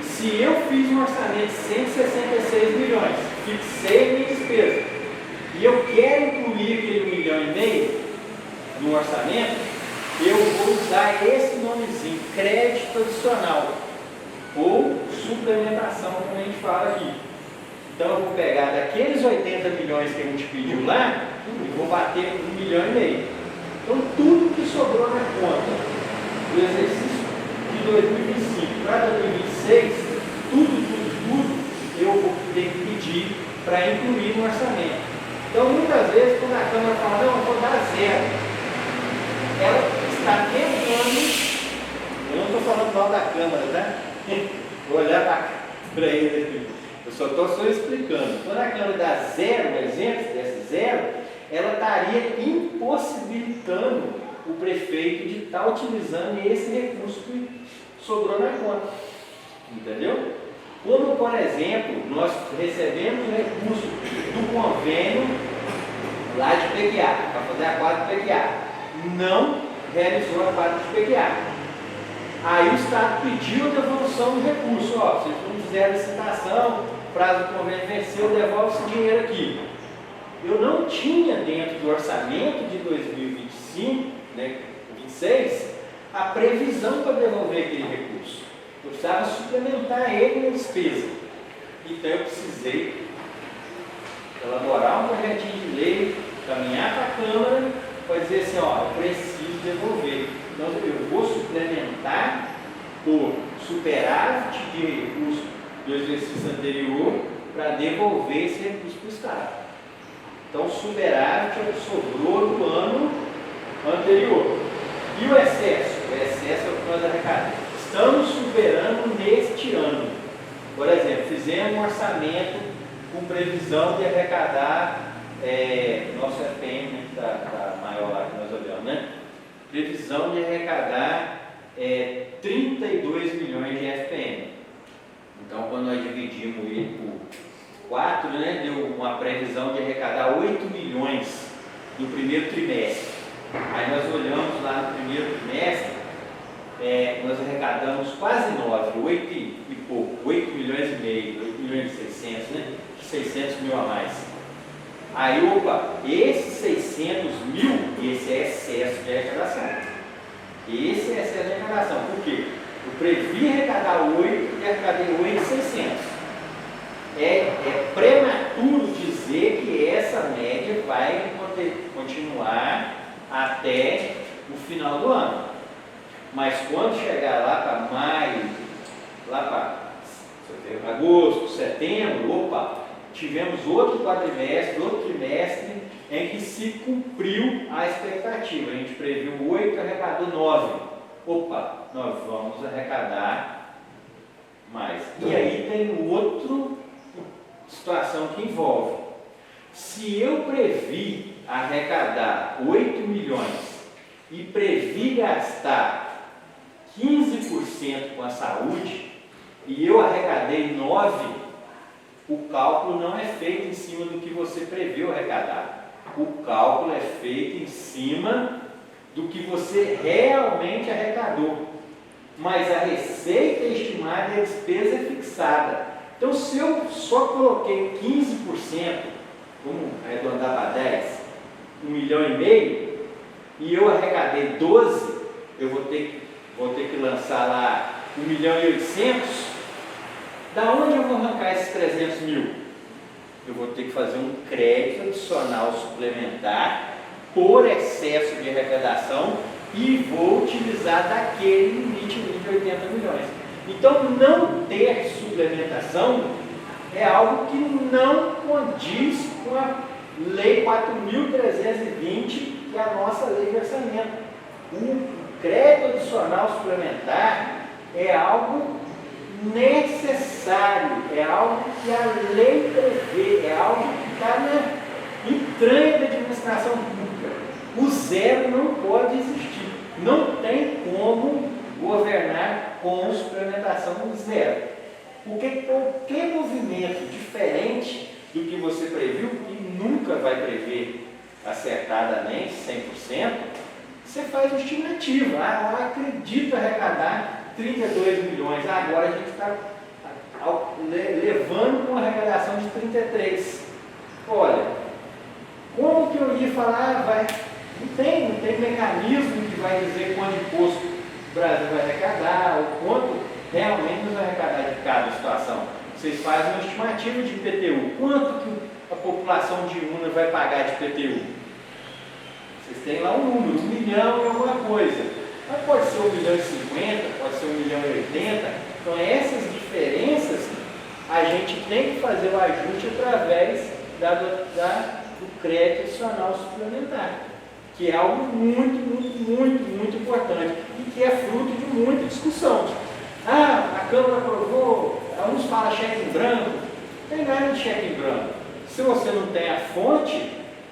Se eu fiz um orçamento de 166 milhões, fixei minha despesa, e eu quero incluir aquele R$1,5 milhão no orçamento, eu vou usar esse nomezinho, crédito adicional, ou suplementação, como a gente fala aqui. Então eu vou pegar daqueles 80 milhões que a gente pediu lá, e vou bater R$1,5 milhão. Então tudo que sobrou na conta do exercício de 2025 para 2026, tudo, eu vou ter que pedir para incluir no orçamento. Então, muitas vezes, quando a Câmara fala, não, eu vou dar zero, ela está tentando, eu não estou falando mal da Câmara, tá? Vou olhar para ele aqui. Eu só estou explicando. Quando a Câmara dá zero, um exemplo desse zero, ela estaria impossibilitando o prefeito de estar utilizando esse recurso que sobrou na conta. Entendeu? Como, por exemplo, nós recebemos recurso do convênio lá de PQA, para fazer a quadra de PQA. Não realizou a quadra de PQA. Aí o Estado pediu a devolução do recurso. Ó, vocês não fizeram licitação, prazo do convênio venceu, devolve esse dinheiro aqui. Eu não tinha dentro do orçamento de 2025, né, 26, a previsão para devolver aquele recurso. Eu precisava suplementar ele na despesa. Então eu precisei elaborar um projetinho de lei, caminhar para a Câmara, para dizer assim, ó, eu preciso devolver. Então eu vou suplementar por superávit de recurso do exercício anterior para devolver esse recurso para o Estado. Então o superávit é o que sobrou do ano anterior. E o excesso? O excesso é o que nós arrecadamos. Estamos superando neste ano. Por exemplo, fizemos um orçamento com previsão de arrecadar, nosso FPM, né, que está maior lá que nós olhamos, né? Previsão de arrecadar 32 milhões de FPM. Então, quando nós dividimos ele por 4, né, deu uma previsão de arrecadar 8 milhões no primeiro trimestre. Aí nós olhamos lá no primeiro trimestre, nós arrecadamos quase 9, 8 e pouco, 8 milhões e meio, 8 milhões e 600, né? 600 mil a mais. Aí, opa, esses 600 mil, esse é excesso de arrecadação. Esse é excesso de arrecadação. Por quê? Eu previ arrecadar 8 e arrecadei 8,600. É prematuro dizer que essa média vai continuar até o final do ano. Mas quando chegar lá para maio, lá para agosto, setembro, opa, tivemos outro quadrimestre, outro trimestre em que se cumpriu a expectativa. A gente previu 8, arrecadou 9. Opa, nós vamos arrecadar mais. E aí tem outra situação que envolve. Se eu previ arrecadar 8 milhões e previ gastar 15% com a saúde e eu arrecadei 9, o cálculo não é feito em cima do que você previu arrecadar. O cálculo é feito em cima do que você realmente arrecadou. Mas a receita estimada e a despesa é fixada. Então, se eu só coloquei 15%, vamos arredondar para 10, 1,5 milhão, e eu arrecadei 12, eu vou ter que lançar lá 1,8 milhão. Da onde eu vou arrancar esses 300 mil? Eu vou ter que fazer um crédito adicional suplementar por excesso de arrecadação e vou utilizar daquele limite de 80 milhões. Então, não ter suplementação é algo que não condiz com a Lei 4.320, que é a nossa lei de orçamento. O crédito adicional suplementar é algo necessário, é algo que a lei prevê, é algo que está na entranha da administração pública. O zero não pode existir. Não tem como governar com suplementação zero. Porque qualquer movimento diferente do que você previu, e nunca vai prever acertadamente, 100%, você faz uma estimativa. Eu acredito arrecadar 32 milhões, agora a gente está levando com uma arrecadação de 33. Olha, como que eu ia falar, não tem mecanismo que vai dizer quanto imposto o Brasil vai arrecadar, ou quanto realmente nos vai arrecadar de cada situação. Vocês fazem uma estimativa de IPTU. Quanto que a população de Una vai pagar de IPTU? Vocês têm lá um número, 1 milhão e alguma coisa. Mas pode ser 1,50 milhão, pode ser 1,80 milhão. Então essas diferenças a gente tem que fazer o ajuste através do crédito adicional suplementar, que é algo muito importante e que é fruto de muita discussão. A Câmara aprovou, uns falam cheque em branco. Não tem nada de cheque em branco. Se você não tem a fonte,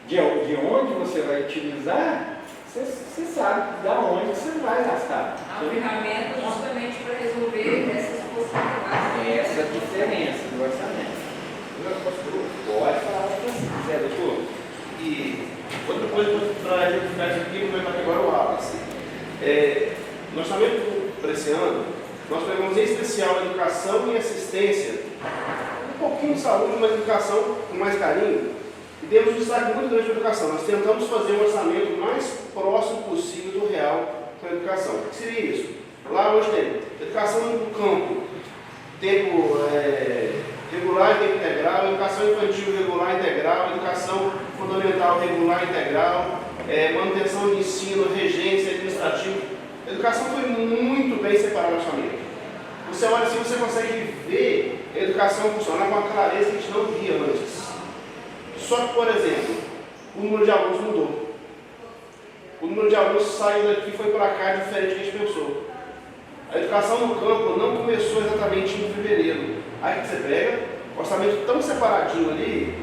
de onde você vai utilizar, você sabe da onde você vai gastar. A ferramenta justamente para resolver essas possibilidades. Essa diferença do orçamento. Pode falar o que você quiser, doutor. E outra coisa para exemplificar isso aqui, vou comentar agora o Wallace. No orçamento para esse ano, nós pegamos em especial a educação e assistência, um pouquinho de saúde, mas educação com mais carinho, e demos um destaque muito grande para a educação. Nós tentamos fazer um orçamento mais próximo possível do real para a educação. O que seria isso? Lá hoje tem educação no campo, tempo regular e tempo integral, educação infantil regular e integral, educação fundamental regular e integral, manutenção de ensino, regência, administrativo. A educação foi muito bem separada no orçamento. Você olha assim, você consegue ver a educação funcionar com uma clareza que a gente não via antes. Só que, por exemplo, o número de alunos mudou. O número de alunos saiu daqui e foi para cá diferente do que a gente pensou. A educação no campo não começou exatamente em fevereiro. Aí você pega o orçamento tão separadinho ali,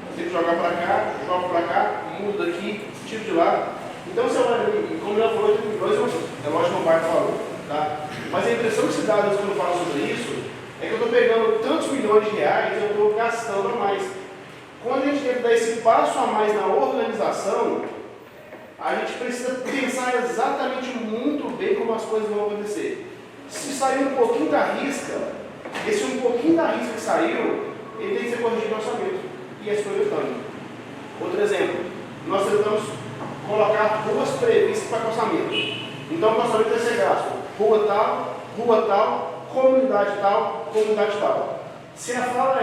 você tem que jogar para cá, joga para cá, muda daqui, tira de lá. Então você olha ali, como já falou, é lógico que o pai falou, tá? Mas a impressão que se dá quando eu falo sobre isso é que eu estou pegando tantos milhões de reais e eu estou gastando a mais. Quando a gente tem que dar esse passo a mais na organização, a gente precisa pensar exatamente muito bem como as coisas vão acontecer. Se sair um pouquinho da risca, esse um pouquinho da risca que saiu, ele tem que ser corrigido no orçamento e é projetando. Outro exemplo, nós tentamos colocar ruas previstas para orçamento. Então o orçamento vai ser gasto rua tal, comunidade tal, comunidade tal. Se a fala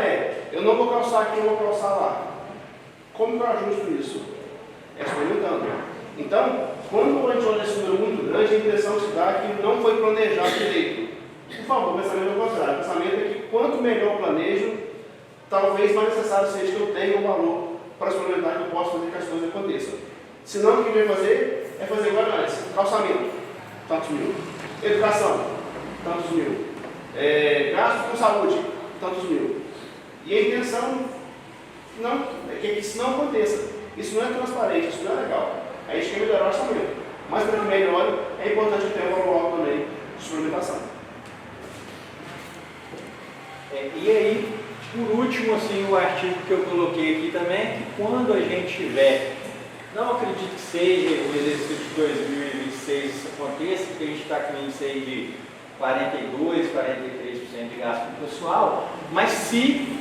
eu não vou calçar aqui, eu vou calçar lá. Como que eu ajusto isso? É experimentando. Então, quando a gente olha esse número muito grande, a impressão que se dá é que não foi planejado direito. Por favor, o pensamento é o contrário. O pensamento é que quanto melhor eu planejo, talvez mais necessário seja que eu tenha um valor para experimentar que eu possa fazer que as coisas aconteçam. Senão, o que a gente vai fazer é fazer igual a antes. Calçamento, tantos mil. Educação, tantos mil. Gasto com saúde, tantos mil. E a intenção é que isso não aconteça. Isso não é transparente, isso não é legal. A gente quer melhorar o orçamento. Mas para que melhore, é importante ter um valor alto também de suplementação. E aí, por último, assim, o artigo que eu coloquei aqui também é que quando a gente tiver, não acredito que seja o exercício de 2026 isso aconteça, porque a gente está com um índice aí de 42, 43% de gasto com pessoal, mas se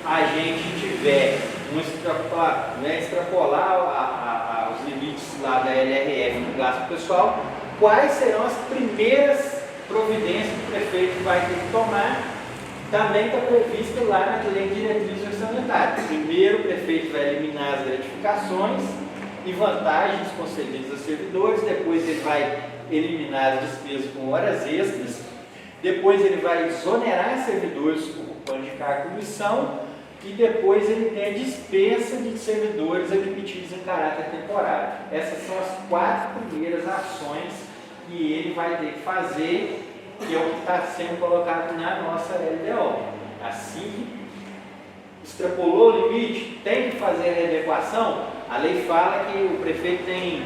a gente tiver extrapolar os limites lá da LRF do gasto pessoal, quais serão as primeiras providências que o prefeito vai ter que tomar? Também está previsto lá na lei de diretrizes orçamentárias. Primeiro, o prefeito vai eliminar as gratificações e vantagens concedidas aos servidores, depois ele vai eliminar as despesas com horas extras, depois ele vai exonerar servidores ocupando de cargo de comissão e depois ele tem a dispensa de servidores admitidos em caráter temporário. Essas são as 4 primeiras ações que ele vai ter que fazer, que é o que está sendo colocado na nossa LDO. Assim que extrapolou o limite, tem que fazer a readequação. A lei fala que o prefeito tem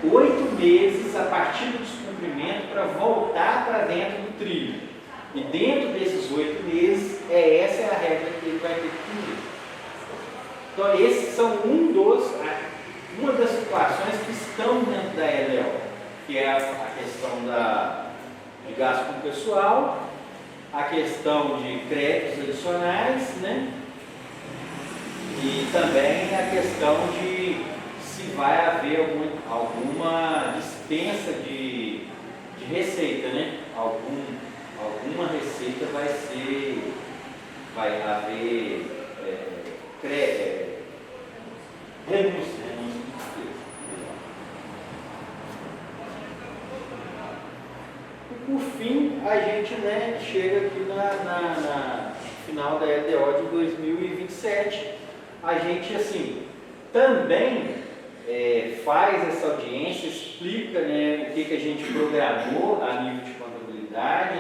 8 meses a partir do descumprimento para voltar para dentro do trilho. E dentro desses 8 meses, essa é a regra que ele vai ter que cumprir. Então, esses são uma das situações que estão dentro da LDO, que é a questão de gasto com pessoal, a questão de créditos adicionais, né? E também a questão de se vai haver alguma dispensa de receita, né? Alguma receita vai haver renúncia de despesa. E por fim, a gente chega aqui na final da LDO de 2027. A gente assim também faz essa audiência, explica o que a gente programou a nível de contabilidade,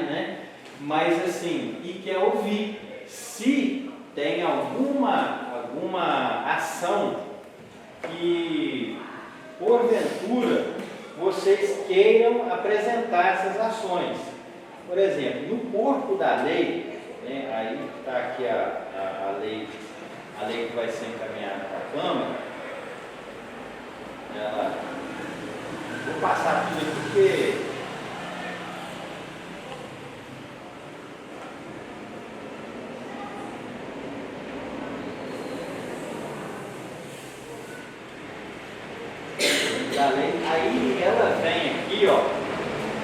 mas assim, e quer ouvir se tem alguma ação que que, porventura, vocês queiram apresentar essas ações. Por exemplo, no corpo da lei, né, aí está aqui a lei que vai ser encaminhada para a Câmara. Vou passar tudo aqui porque aí ela vem aqui, ó,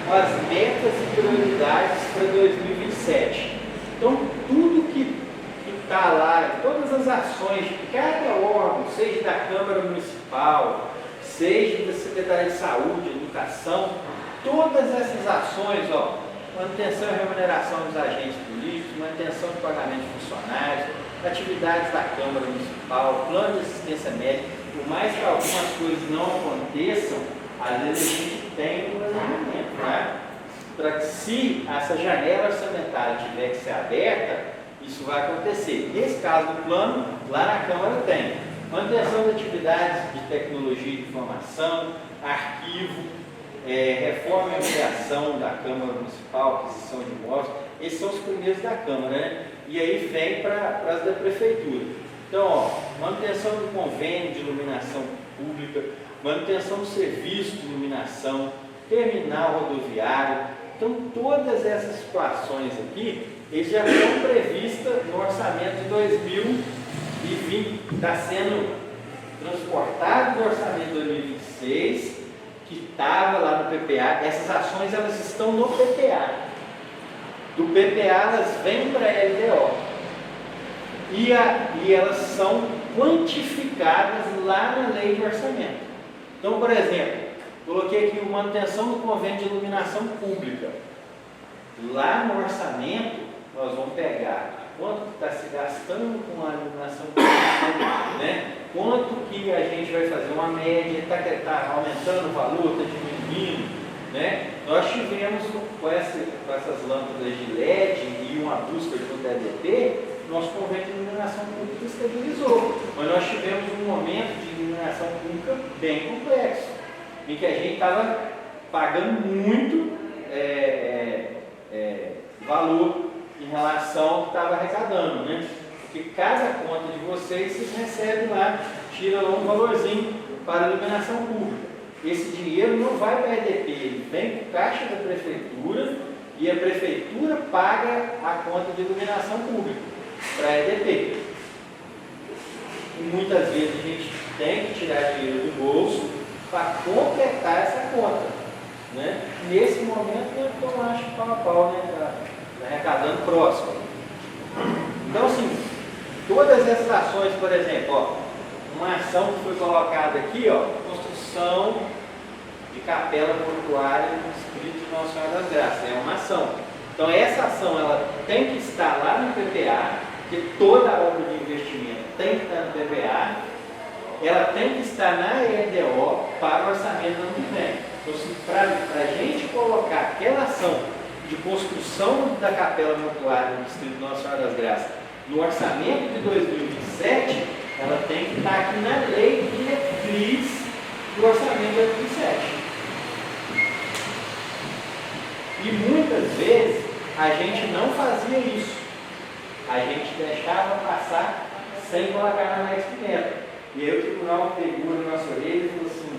com as metas e prioridades para 2027. Então, tudo que está lá, todas as ações de cada órgão, seja da Câmara Municipal, seja da Secretaria de Saúde, Educação, todas essas ações, ó, manutenção e remuneração dos agentes políticos, manutenção de pagamento de funcionários, atividades da Câmara Municipal, plano de assistência médica, por mais que algumas coisas não aconteçam, às vezes a gente tem um planejamento, né? Para que se essa janela orçamentária tiver que ser aberta, isso vai acontecer. Nesse caso do plano, lá na Câmara tem manutenção de atividades de tecnologia de informação, arquivo, reforma e ampliação da Câmara Municipal, aquisição de imóveis. Esses são os primeiros da Câmara, né? E aí vem para as da Prefeitura. Então, ó, manutenção do convênio de iluminação pública, manutenção do serviço de iluminação, terminal rodoviário. Então, todas essas situações aqui, eles já estão previstas no orçamento de 2020, está sendo transportado no orçamento de 2026, que estava lá no PPA. Essas ações, elas estão no PPA. Do PPA, elas vêm para a LDO. E elas são quantificadas lá na lei de orçamento. Então, por exemplo, coloquei aqui uma manutenção do convênio de iluminação pública. Lá no orçamento, nós vamos pegar quanto que está se gastando com a iluminação pública, né? Quanto que a gente vai fazer uma média, está aumentando o valor, está diminuindo, né? Nós tivemos com essas lâmpadas de LED e uma busca de DDT, nosso convênio de iluminação pública estabilizou, mas nós tivemos um momento de iluminação pública bem complexo, em que a gente estava pagando muito valor em relação ao que estava arrecadando, né? Porque cada conta de vocês recebem lá, tira lá um valorzinho para a iluminação pública. Esse dinheiro não vai para a EDP, ele vem para o caixa da Prefeitura e a Prefeitura paga a conta de iluminação pública para a EDP. E muitas vezes a gente tem que tirar dinheiro do bolso para completar essa conta, né? Nesse momento, eu acho pau a pau, né? Está arrecadando próximo. Então, assim, todas essas ações, por exemplo, ó, uma ação que foi colocada aqui, ó, construção de capela portuária no distrito de Nossa Senhora das Graças, é uma ação. Então, essa ação, ela tem que estar lá no PPA, porque toda obra de investimento tem que estar no PPA, ela tem que estar na LDO para o orçamento do ano que vem. Então, para a gente colocar aquela ação de construção da capela mortuária no distrito de Nossa Senhora das Graças no orçamento de 2027, ela tem que estar aqui na lei de diretriz do orçamento de 2027. E muitas vezes a gente não fazia isso. A gente deixava passar sem colocar na anexo de meta. E aí o tribunal pegou na nossa orelha e falou assim: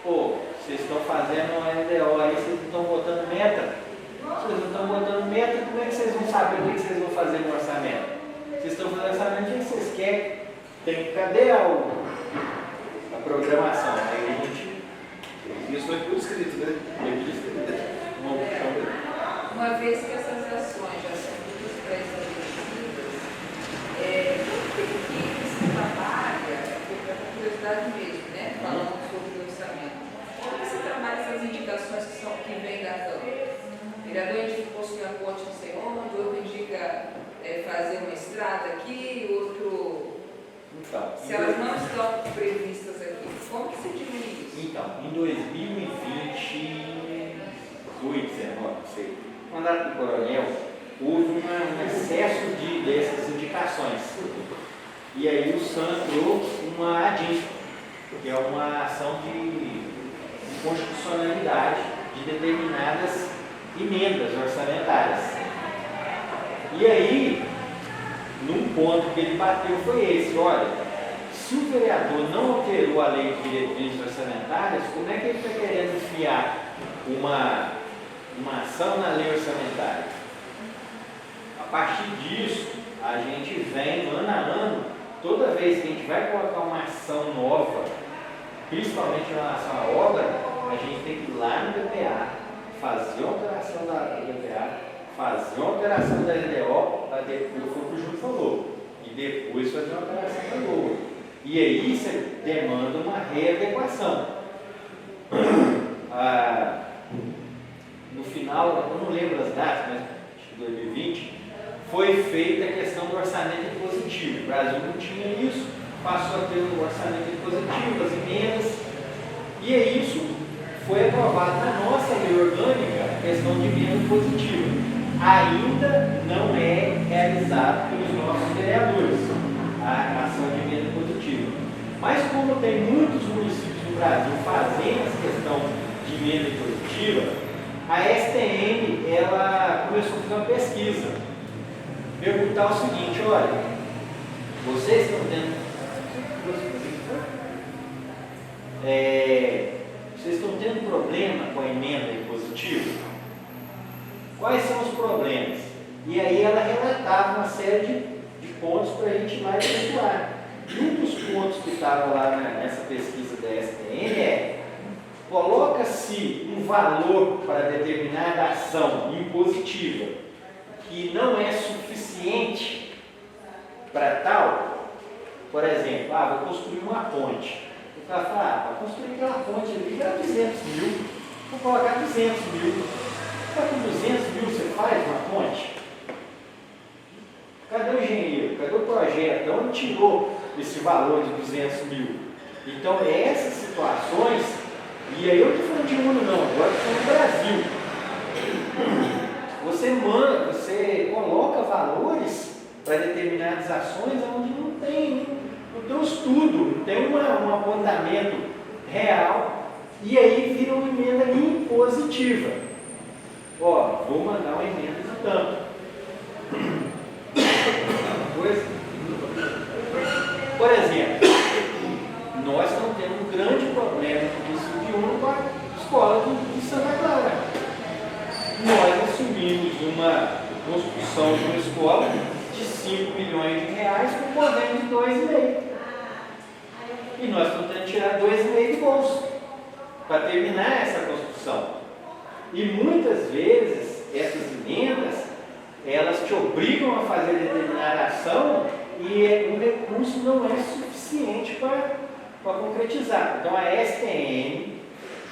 pô, vocês estão fazendo uma LDO aí, vocês não estão botando meta? Vocês não estão botando meta, como é que vocês vão saber o que vocês vão fazer no orçamento? Vocês estão fazendo orçamento, o que vocês querem? Cadê a programação? Aí a gente... Isso foi por escrito, né? Uma vez que essas ações já são todas pré-estabelecidas, como que se trabalha, é uma curiosidade mesmo, né? Falando sobre o orçamento. Como se trabalha essas indicações que vêm da Câmara? O vereador indica construir a ponte não sei onde, outro indica fazer uma estrada aqui, outro... Então, se elas não estão previstas aqui, como que se diminui isso? Então, em 2020, 2019, não sei, no mandato do coronel, houve um excesso dessas indicações. E aí o SAN criou uma ADIM, que é uma ação de inconstitucionalidade de determinadas emendas orçamentárias. E aí, num ponto que ele bateu foi esse: olha, se o vereador não alterou a lei de diretrizes orçamentárias, como é que ele está querendo enfiar uma ação na lei orçamentária? A partir disso, a gente vem ano a ano, toda vez que a gente vai colocar uma ação nova, principalmente em relação à obra, a gente tem que ir lá no BPA, fazer uma alteração da BPA, fazer uma alteração da LDO, para depois, foi o que o Júlio falou, e depois fazer uma alteração da LOA. E aí você demanda uma readequação. No final, eu não lembro as datas, mas acho que 2020, foi feita a questão do orçamento impositivo. O Brasil não tinha isso, passou a ter o orçamento impositivo, as emendas, e isso foi aprovado na nossa lei orgânica, a questão de emenda positiva. Ainda não é realizado pelos nossos vereadores a ação de emenda positiva. Mas como tem muitos municípios do Brasil fazendo essa questão de emenda positiva, a STM ela começou a fazer uma pesquisa, perguntar o seguinte: olha, vocês estão tendo problema com a emenda impositiva? Quais são os problemas? E aí ela relatava uma série de pontos para a gente ir lá e pontuar. E um dos pontos que estava lá nessa pesquisa da STM é: coloca-se um valor para determinada ação impositiva que não é suficiente para tal. Por exemplo, vou construir uma ponte. O cara fala: para construir aquela ponte ali dá 200 mil, vou colocar 200 mil. Com 200 mil você faz uma ponte? Cadê o engenheiro? Cadê o projeto? De onde tirou esse valor de 200 mil? Então, essas situações, e aí eu não estou falando de mundo não, agora estou falando do Brasil. Você coloca valores para determinadas ações onde não tem um estudo, não tem um apontamento real, e aí vira uma emenda impositiva. Vou mandar uma emenda de tanto. Por exemplo, nós estamos tendo um grande problema no município de Uno com a escola de Santa Clara. Nós assumimos uma construção de uma escola de 5 milhões de reais com um convênio de 2,5. E nós estamos tendo que tirar 2,5 do bolso para terminar essa construção. E muitas vezes essas emendas, elas te obrigam a fazer determinada ação e o recurso não é suficiente para concretizar. Então a STM,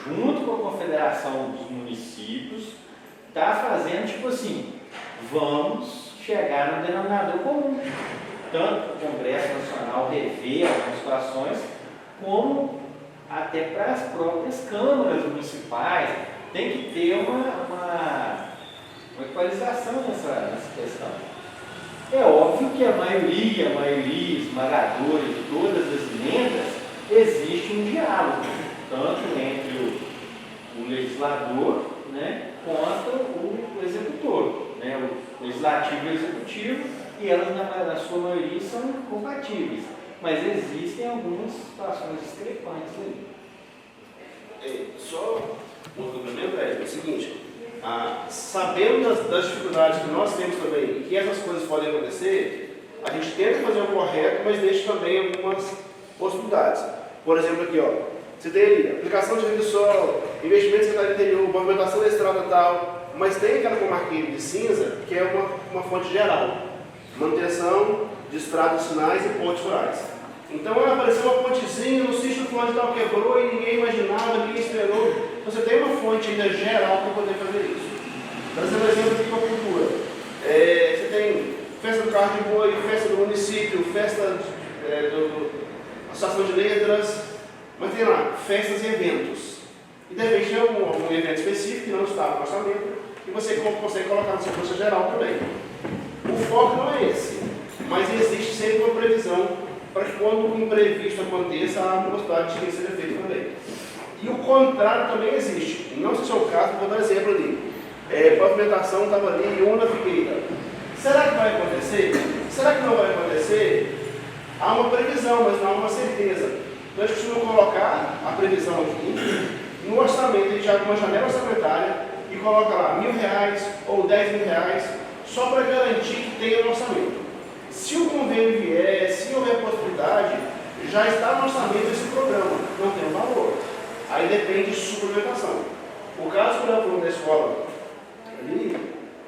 junto com a Confederação dos Municípios, está fazendo tipo assim: vamos chegar no denominador comum. Tanto o Congresso Nacional rever algumas situações, como até para as próprias câmaras municipais. Tem que ter uma equalização nessa questão. É óbvio que a maioria esmagadora de todas as emendas, existe um diálogo, tanto entre o legislador, né, quanto o executor, né, o legislativo e o executivo, e elas, na sua maioria, são compatíveis. Mas existem algumas situações discrepantes aí. Só um complemento é o seguinte: sabendo das dificuldades que nós temos também, que essas coisas podem acontecer, a gente tenta fazer o correto, mas deixa também algumas possibilidades. Por exemplo, aqui, você tem ali aplicação de rede de solo, investimento em cidade interior, movimentação da estrada tal, mas tem aquela comarquinha de cinza, que é uma fonte geral: manutenção de estradas, sinais e pontes rurais. Então apareceu uma pontezinha no sítio do fulano de tal, quebrou e ninguém imaginava, ninguém esperou. Você tem uma fonte ainda geral para poder fazer isso. Trazendo exemplo aqui com a cultura. Você tem festa do carro de boi, festa do município, festa da associação de letras, mas tem lá festas e eventos. E de repente tem algum evento específico que não está no orçamento e você consegue colocar na sua força geral também. O foco não é esse. mas existe sempre uma previsão para que quando o imprevisto aconteça, a possibilidade de que seja feito também. E o contrário também existe. Não sei se é o caso, vou dar um exemplo ali. Pavimentação estava ali, onda figueira. Será que vai acontecer? Será que não vai acontecer? Há uma previsão, mas não há uma certeza. Então a gente costuma colocar a previsão aqui, no orçamento a gente abre uma janela orçamentária e coloca lá R$1.000 ou R$10.000, só para garantir que tenha no orçamento. Se o convênio vier, se houver possibilidade, já está no orçamento esse programa, não tem um valor. Aí depende de suplementação. O caso que eu falou da escola ali,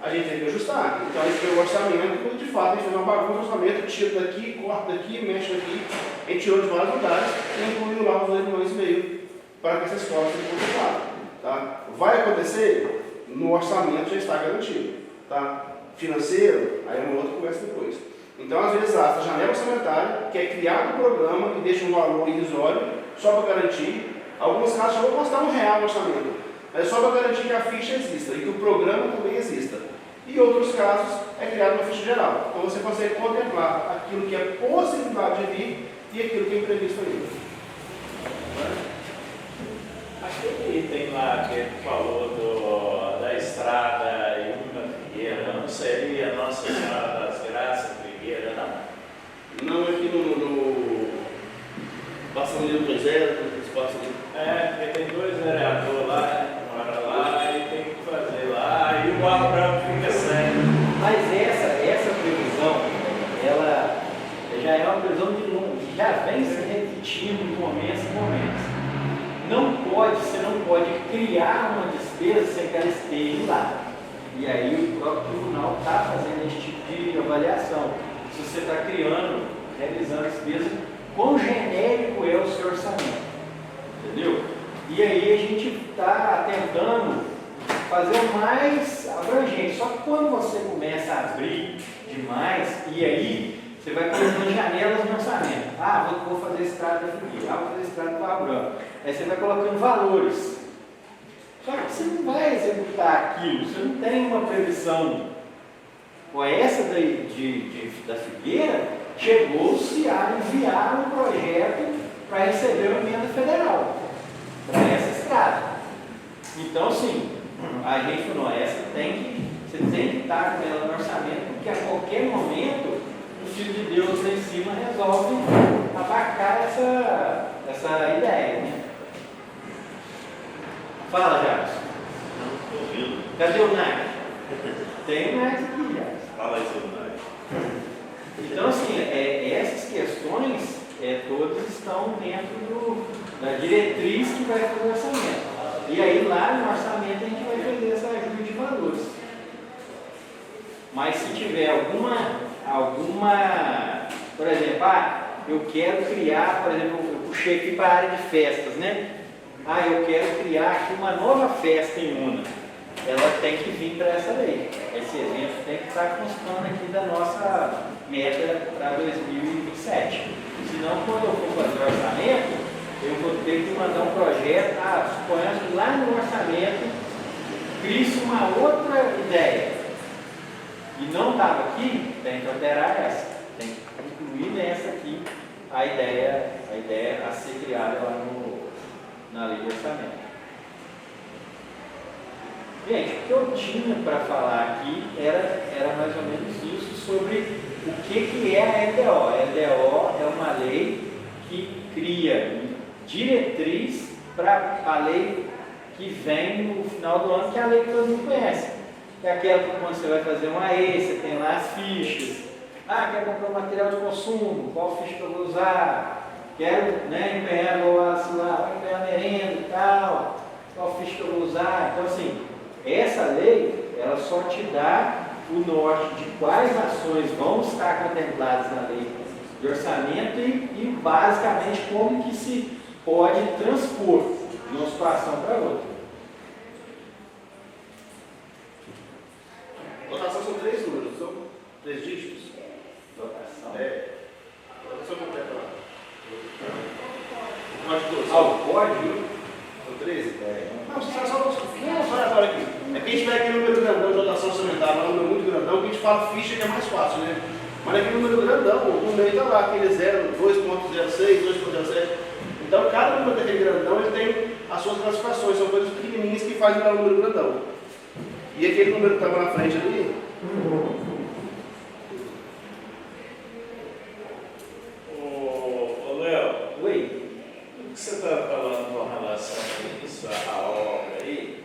a gente tem que ajustar. Então a gente tem o orçamento, de fato a gente fez uma bagunça no orçamento, tira daqui, corta daqui, mexe daqui, a gente tirou de vários lugares e incluiu lá os R$2,5 milhões para que essa escola seja contemplada. Tá? Vai acontecer? No orçamento já está garantido. Tá? Financeiro, aí é uma outra conversa depois. Então, às vezes, há essa janela orçamentária, que é criado um programa e deixa um valor irrisório, só para garantir. Alguns casos já vão custar R$1 no orçamento, mas é só para garantir que a ficha exista e que o programa também exista. E outros casos, é criada uma ficha geral. Então, você consegue contemplar aquilo que é possibilidade de vir e aquilo que é imprevisto ainda. Aquele item lá que ele falou da estrada Iuma Figueira, não seria Nossa Senhora das Graças Figueira, não? Não, aqui no Passa ali no Moisés, no espaço ali. Porque tem 2 vereadores lá, mora lá, e tem que fazer lá, e o Abraão fica sem. Mas essa previsão, ela já é uma previsão de longo, que já vem se repetindo em momentos e momentos. Você não pode criar uma despesa sem que ela esteja lá. E aí o próprio tribunal está fazendo esse tipo de avaliação. Se você está realizando a despesa, quão genérico é o seu orçamento. Entendeu? E aí a gente está tentando fazer o mais abrangente. Só que quando você começa a abrir demais, e aí você vai colocando janelas no orçamento. Vou fazer estrada da Figueira, vou fazer estrada do Abrão. Aí você vai colocando valores. Só que você não vai executar aquilo, você não tem uma previsão. Essa da Figueira, chegou-se a enviar um projeto para receber uma emenda federal para essa estrada. Então, sim, a gente falou, você tem que estar com ela no orçamento, porque a qualquer momento o Filho de Deus lá em cima resolve abarcar essa ideia, né? Fala, Jacques. Não, estou ouvindo. Cadê o Nath? Tem o Nath aqui, Jacques. Fala aí sobre o Nath. Então, assim, essas questões todas estão dentro da diretriz que vai fazer o orçamento. E aí, lá no orçamento, a gente vai fazer essa ajuda de valores. Mas se tiver alguma por exemplo, eu quero criar, por exemplo, eu puxei aqui para a área de festas, né? Eu quero criar aqui uma nova festa em Una. Ela tem que vir para essa lei. Esse evento tem que estar constando aqui da nossa meta para 2027. Senão, quando eu for fazer o orçamento, eu vou ter que mandar um projeto, suponhamos que lá no orçamento crie-se uma outra ideia. E não estava aqui, tem que alterar essa. Tem que incluir nessa aqui a ideia a ser criada lá na lei de orçamento. Gente, o que eu tinha para falar aqui era mais ou menos isso sobre o que é a LDO. A LDO é uma lei que cria diretriz para a lei que vem no final do ano, que é a lei que todo mundo conhece. É aquela que quando você vai fazer um AE, você tem lá as fichas. Quer comprar um material de consumo, qual ficha que eu vou usar? Quero empenhar, vai empenhar merenda e tal, qual ficha que eu vou usar? Então, assim, essa lei, ela só te dá o norte de quais ações vão estar contempladas na lei de orçamento e basicamente, como que se pode transpor de uma situação para outra. Votação são 3 números, são 3 dígitos. Votação? Votação completa lá. Código 12. O código? São 13? Não, só agora aqui. É que a gente pega aquele número grandão de votação orçamentária, um número muito grandão, que a gente fala ficha que é mais fácil, né? Mas naquele número grandão, no meio está lá, aquele 2.06, 2.07. Então, cada número daquele grandão ele tem as suas classificações, são coisas pequenininhas que fazem o número grandão. E aquele número que estava na frente ali, Ô Léo, Oi. o que você está falando com relação a isso, a obra aí,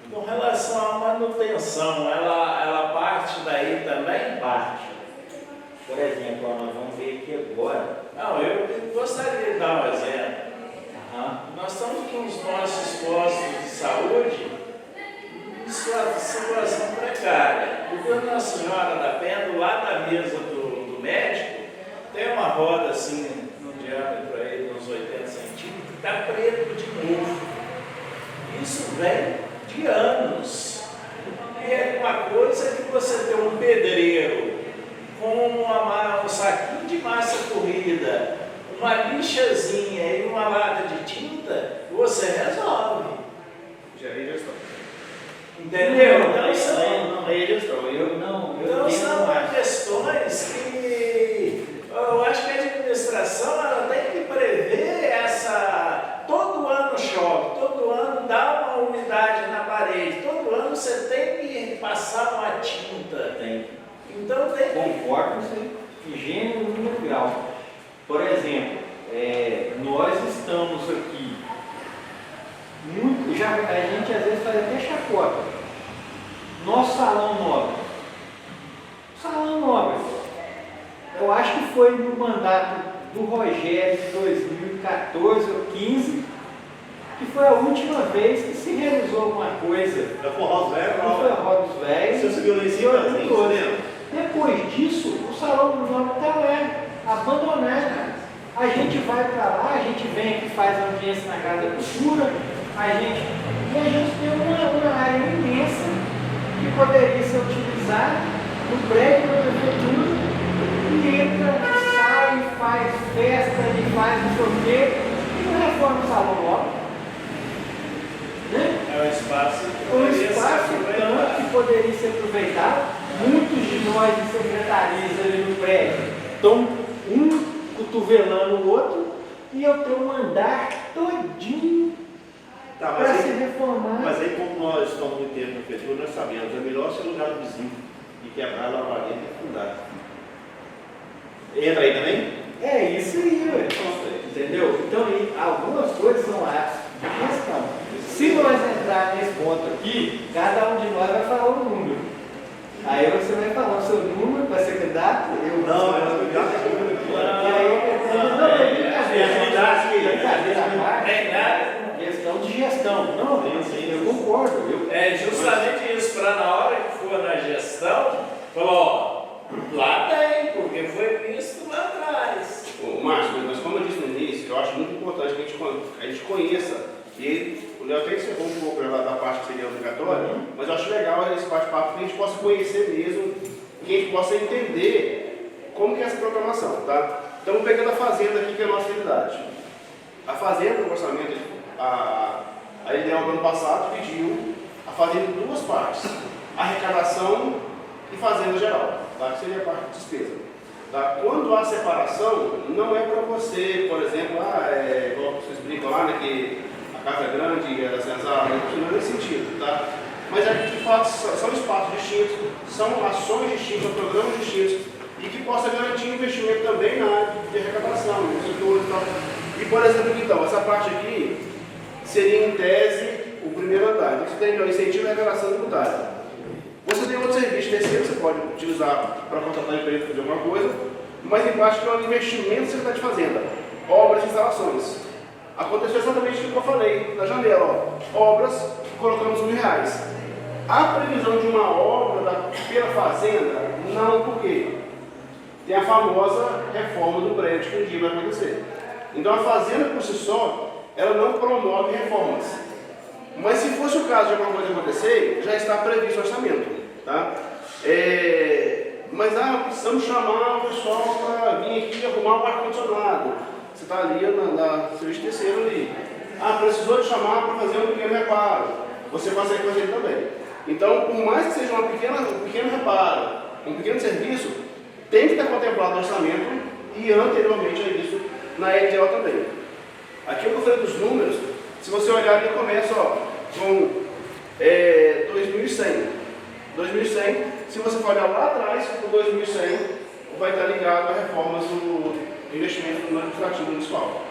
com relação à manutenção, ela parte daí também? Parte. Por exemplo, ó, nós vamos ver aqui agora. Não, eu gostaria de dar um exemplo. Nós estamos com os nossos postos de saúde em situação precária. Porque a Nossa Senhora da Penha, do lado da mesa do médico, tem uma roda assim, no diâmetro aí de uns 80 centímetros, que está preto de novo. Isso vem de anos. E é uma coisa que você tem um pedreiro com um saquinho de massa corrida, uma lixazinha e uma lata de tinta, você resolve. já é gestão. Entendeu? Não é gestão. Então são questões que eu acho que a administração ela tem que prever todo ano chove, todo ano dá uma umidade na parede, todo ano você tem que passar uma tinta. Tem. Então tem que... Concordo com você. Higiene no número grau. Por exemplo, nós estamos aqui a gente às vezes faz até chacota. Nosso salão nobre. Salão nobre. Eu acho que foi no mandato do Rogério de 2014 ou 15 que foi a última vez que se realizou alguma coisa. Da Forró dos Velhos, Não foi a Roda dos Velhos. Você subiu lá em cima, assim, você lembra? Depois disso, o Salão do Nobre está lá, abandonado. A gente vai para lá, a gente vem aqui, faz audiência na Casa da Cultura, a gente tem uma área imensa que poderia ser utilizada no prédio da prefeitura e entra, sai, faz festa, e faz não sei o quê, e não reforma o Salão Nobre. Né? É um espaço que Um poderia ser espaço aproveitado. tanto que poderia ser aproveitado. Muitos de nós de secretarias ali no prédio estão cotovelando o outro e eu tenho um andar todinho para se reformar. Mas aí, como nós estamos muito tempo na prefeitura, nós sabemos, é melhor ser lugar do vizinho e quebrar a lavagem e afundar. Entra aí também? É isso aí, ué. Entendeu? Então, algumas coisas são atos de gestão. Se nós entrarmos nesse ponto aqui, cada um de nós vai falar um número. Aí você vai falar o seu número para ser candidato, eu Não, eu não já tenho. E aí, É nada. questão de gestão. Não, eu concordo. É justamente isso, para na hora que for na gestão, falou, ó, lá tem, porque foi visto lá atrás. Ô, Márcio, mas como eu disse no início, eu acho muito importante que a gente conheça, e o Léo até encerrou um pouco da parte que seria obrigatória, mas eu acho legal esse bate-papo que a gente possa conhecer mesmo, que a gente possa entender como que é essa programação, tá? Então, pegando a Fazenda aqui, que é a nossa realidade. A Fazenda, o orçamento, a IDEAL do ano passado pediu a Fazenda em duas partes, arrecadação e Fazenda geral, tá? Que seria a parte de despesa. Tá? Quando há separação, não é para você, por exemplo, igual vocês brincam lá, né, que a casa é grande, a senzala, não é nesse sentido, tá? Mas é que de fato são espaços distintos, são ações distintas, são programas distintos, e que possa garantir investimento também na área de arrecadação, nos setores e tal. E, por exemplo, então, essa parte aqui seria, em tese, o primeiro andar. Então, você tem o incentivo à arrecadação tributária. Você tem outro serviço terceiro, você pode utilizar para contratar empresa para fazer alguma coisa, mas embaixo que é o investimento que você está de fazenda, obras e instalações. Aconteceu exatamente o que eu falei na janela, ó. Obras, colocamos R$1.000. A previsão de uma obra pela fazenda, não, por quê? Tem a famosa reforma do prédio que um dia vai acontecer. Então a fazenda por si só, ela não promove reformas. Mas se fosse o caso de alguma coisa acontecer, já está previsto o orçamento. Tá? Mas precisamos chamar o pessoal para vir aqui arrumar o ar-condicionado. Você está ali na serviço terceiro ali. Precisou de chamar para fazer um pequeno reparo. Você consegue fazer também. Então, por mais que seja um pequeno reparo, um pequeno serviço, tem que estar contemplado no orçamento e anteriormente a isso na LDO também. Aqui eu falei dos números, se você olhar ele começa com 2.100. 2.100, se você for olhar lá atrás, o 2.100 vai estar ligado a reformas do investimento no administrativo municipal.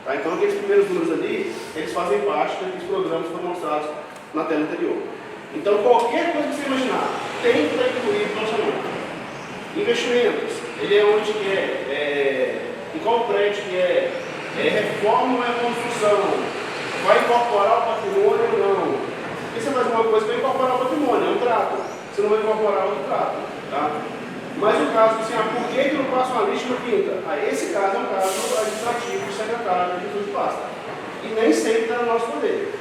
Tá? Então aqueles primeiros números ali, eles fazem parte daqueles programas que foram mostrados na tela anterior. Então qualquer coisa que você imaginar tem que estar incluído no orçamento. Investimentos, ele é onde que em qual prédio que é reforma ou é construção, vai incorporar o patrimônio ou não. E você faz uma coisa que vai incorporar o patrimônio, é um trato, você não vai incorporar outro trato. Tá? Mas o caso, assim, por que não passa uma lista no quinta? Esse caso é um caso administrativo, secretário, de tudo que passa. E nem sempre está no nosso poder.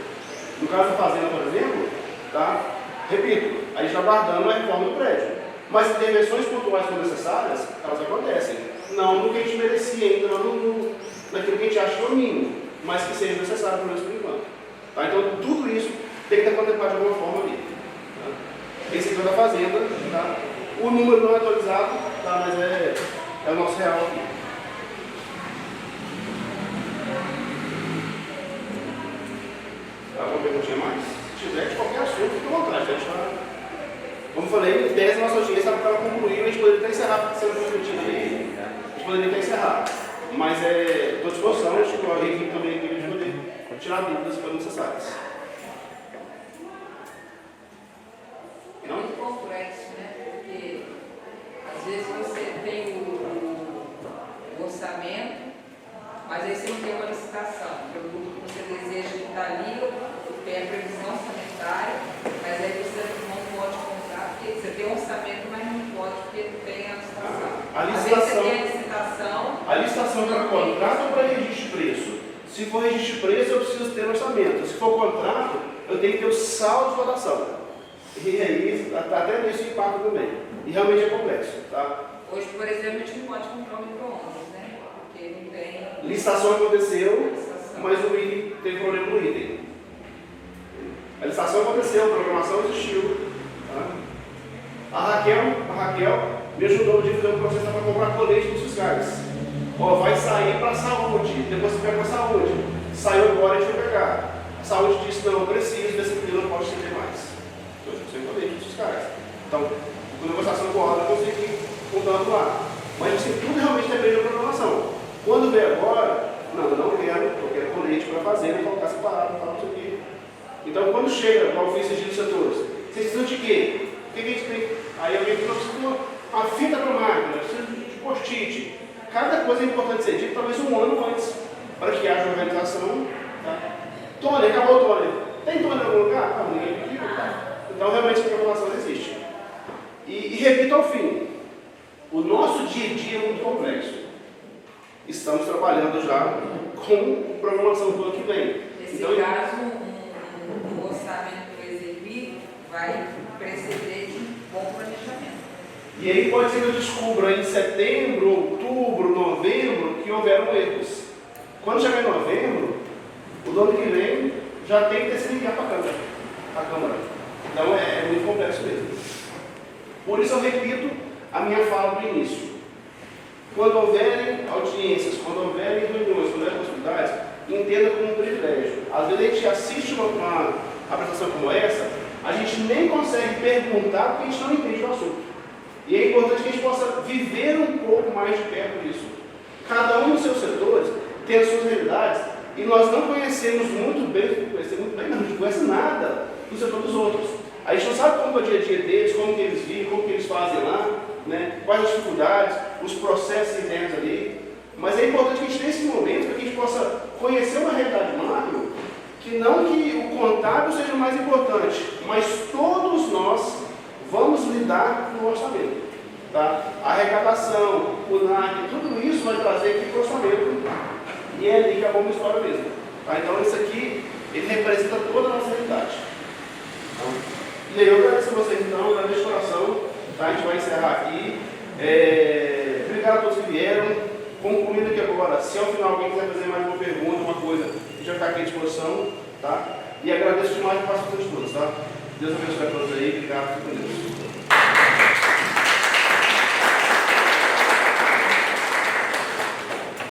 No caso da fazenda, por exemplo, tá? Repito, a gente está guardando a reforma do prédio. Mas intervenções pontuais são necessárias, elas acontecem. Não no que a gente merecia ainda, não naquilo que a gente acha que é o mínimo, mas que seja necessário, pelo menos por enquanto. Tá? Então, tudo isso tem que estar contemplado de alguma forma ali. Tá? Esse aqui é da fazenda, tá? O número não é atualizado, tá? Mas é o nosso real aqui. Alguma perguntinha mais? Se tiver de qualquer assunto, fique à vontade. Como eu falei, em tese, nossa audiência estava concluindo, a gente poderia até encerrar, sendo transmitido ali, a gente poderia até encerrar. Mas estou à disposição, acho que a equipe também aqui, a gente poder tirar dúvidas quando necessárias. É muito complexo, né? Porque às vezes você tem o orçamento, mas aí você não tem uma licitação. O produto que você deseja que está ali, tem a previsão orçamentária, mas aí você não pode comprar, porque você tem um orçamento, mas não pode, porque não tem a licitação. A Às vezes você tem a licitação. A licitação para contrato ou para registro de preço? Se for registro de preço, eu preciso ter orçamento. Se for contrato, eu tenho que ter o saldo de votação. E aí, até nisso impacta também. E realmente é complexo. Tá? Hoje, por exemplo, a gente não pode comprar um micro-ondas, né? Porque não tem. Licitação aconteceu, mas o item teve problema no item. A licitação aconteceu, a programação existiu. Tá? A Raquel me ajudou de fazer um processo para comprar colete dos fiscais. Vai sair para a saúde, depois você pega para a saúde. Saiu agora, a gente vai pegar. A saúde disse, não, eu preciso, desse aqui não pode estender mais. Então, você tem colete dos fiscais. Então, com negociação com a ordem, eu consegui ir mudando lá. Mas assim, tudo realmente depende da programação. Quando vem agora, não quero, eu quero colete para fazer, vou colocar separado, tal, isso aqui. Então, quando chega para o ofício de setores, vocês precisam de quê? O que a gente tem? Aí alguém falou, precisa de uma fita para máquina, precisa de post-it. Cada coisa é importante ser dita, talvez um ano antes, para que haja organização. Tá? Tôner, acabou o tôner. Tem tôner em algum lugar? Ninguém pediu. Então, realmente, a programação existe. E repito ao fim, o nosso dia a dia é muito complexo. Estamos trabalhando já com programação do ano que vem. Nesse então, caso, um orçamento execuído vai preceder de um bom planejamento. E aí pode ser que eu descubra em setembro, outubro, novembro, que houveram erros. Quando chegar em novembro, o do ano que vem já tem que ter se ligar para a Câmara. Então é muito complexo mesmo. Por isso eu repito a minha fala do início. Quando houverem audiências, quando houverem reuniões, quando houverem possibilidades, entenda como um privilégio. Às vezes a gente assiste uma apresentação como essa, a gente nem consegue perguntar porque a gente não entende o assunto. E é importante que a gente possa viver um pouco mais de perto disso. Cada um dos seus setores tem as suas realidades e nós não conhecemos muito bem, não, a gente não conhece nada do setor dos outros. A gente não sabe como é o dia a dia deles, como que eles vivem, como que eles fazem lá, né? Quais as dificuldades, os processos internos ali. Mas é importante que a gente tenha esse momento para que a gente possa conhecer uma realidade macro, que não que o contábil seja mais importante, mas todos nós vamos lidar com o orçamento. Tá? A arrecadação, o NAC, tudo isso vai trazer aqui para o orçamento. E é ali que é a bomba história mesmo. Tá? Então isso aqui, ele representa toda a nossa realidade. E aí eu agradeço a vocês então, agradeço de coração. Tá? A gente vai encerrar aqui. Obrigado a todos que vieram. Concluindo aqui agora, se ao final alguém quiser fazer mais uma pergunta, uma coisa, a gente vai ficar aqui à disposição. Tá? E agradeço demais a participação de todos. Tá? Deus abençoe a todos aí. Obrigado. Fique com Deus.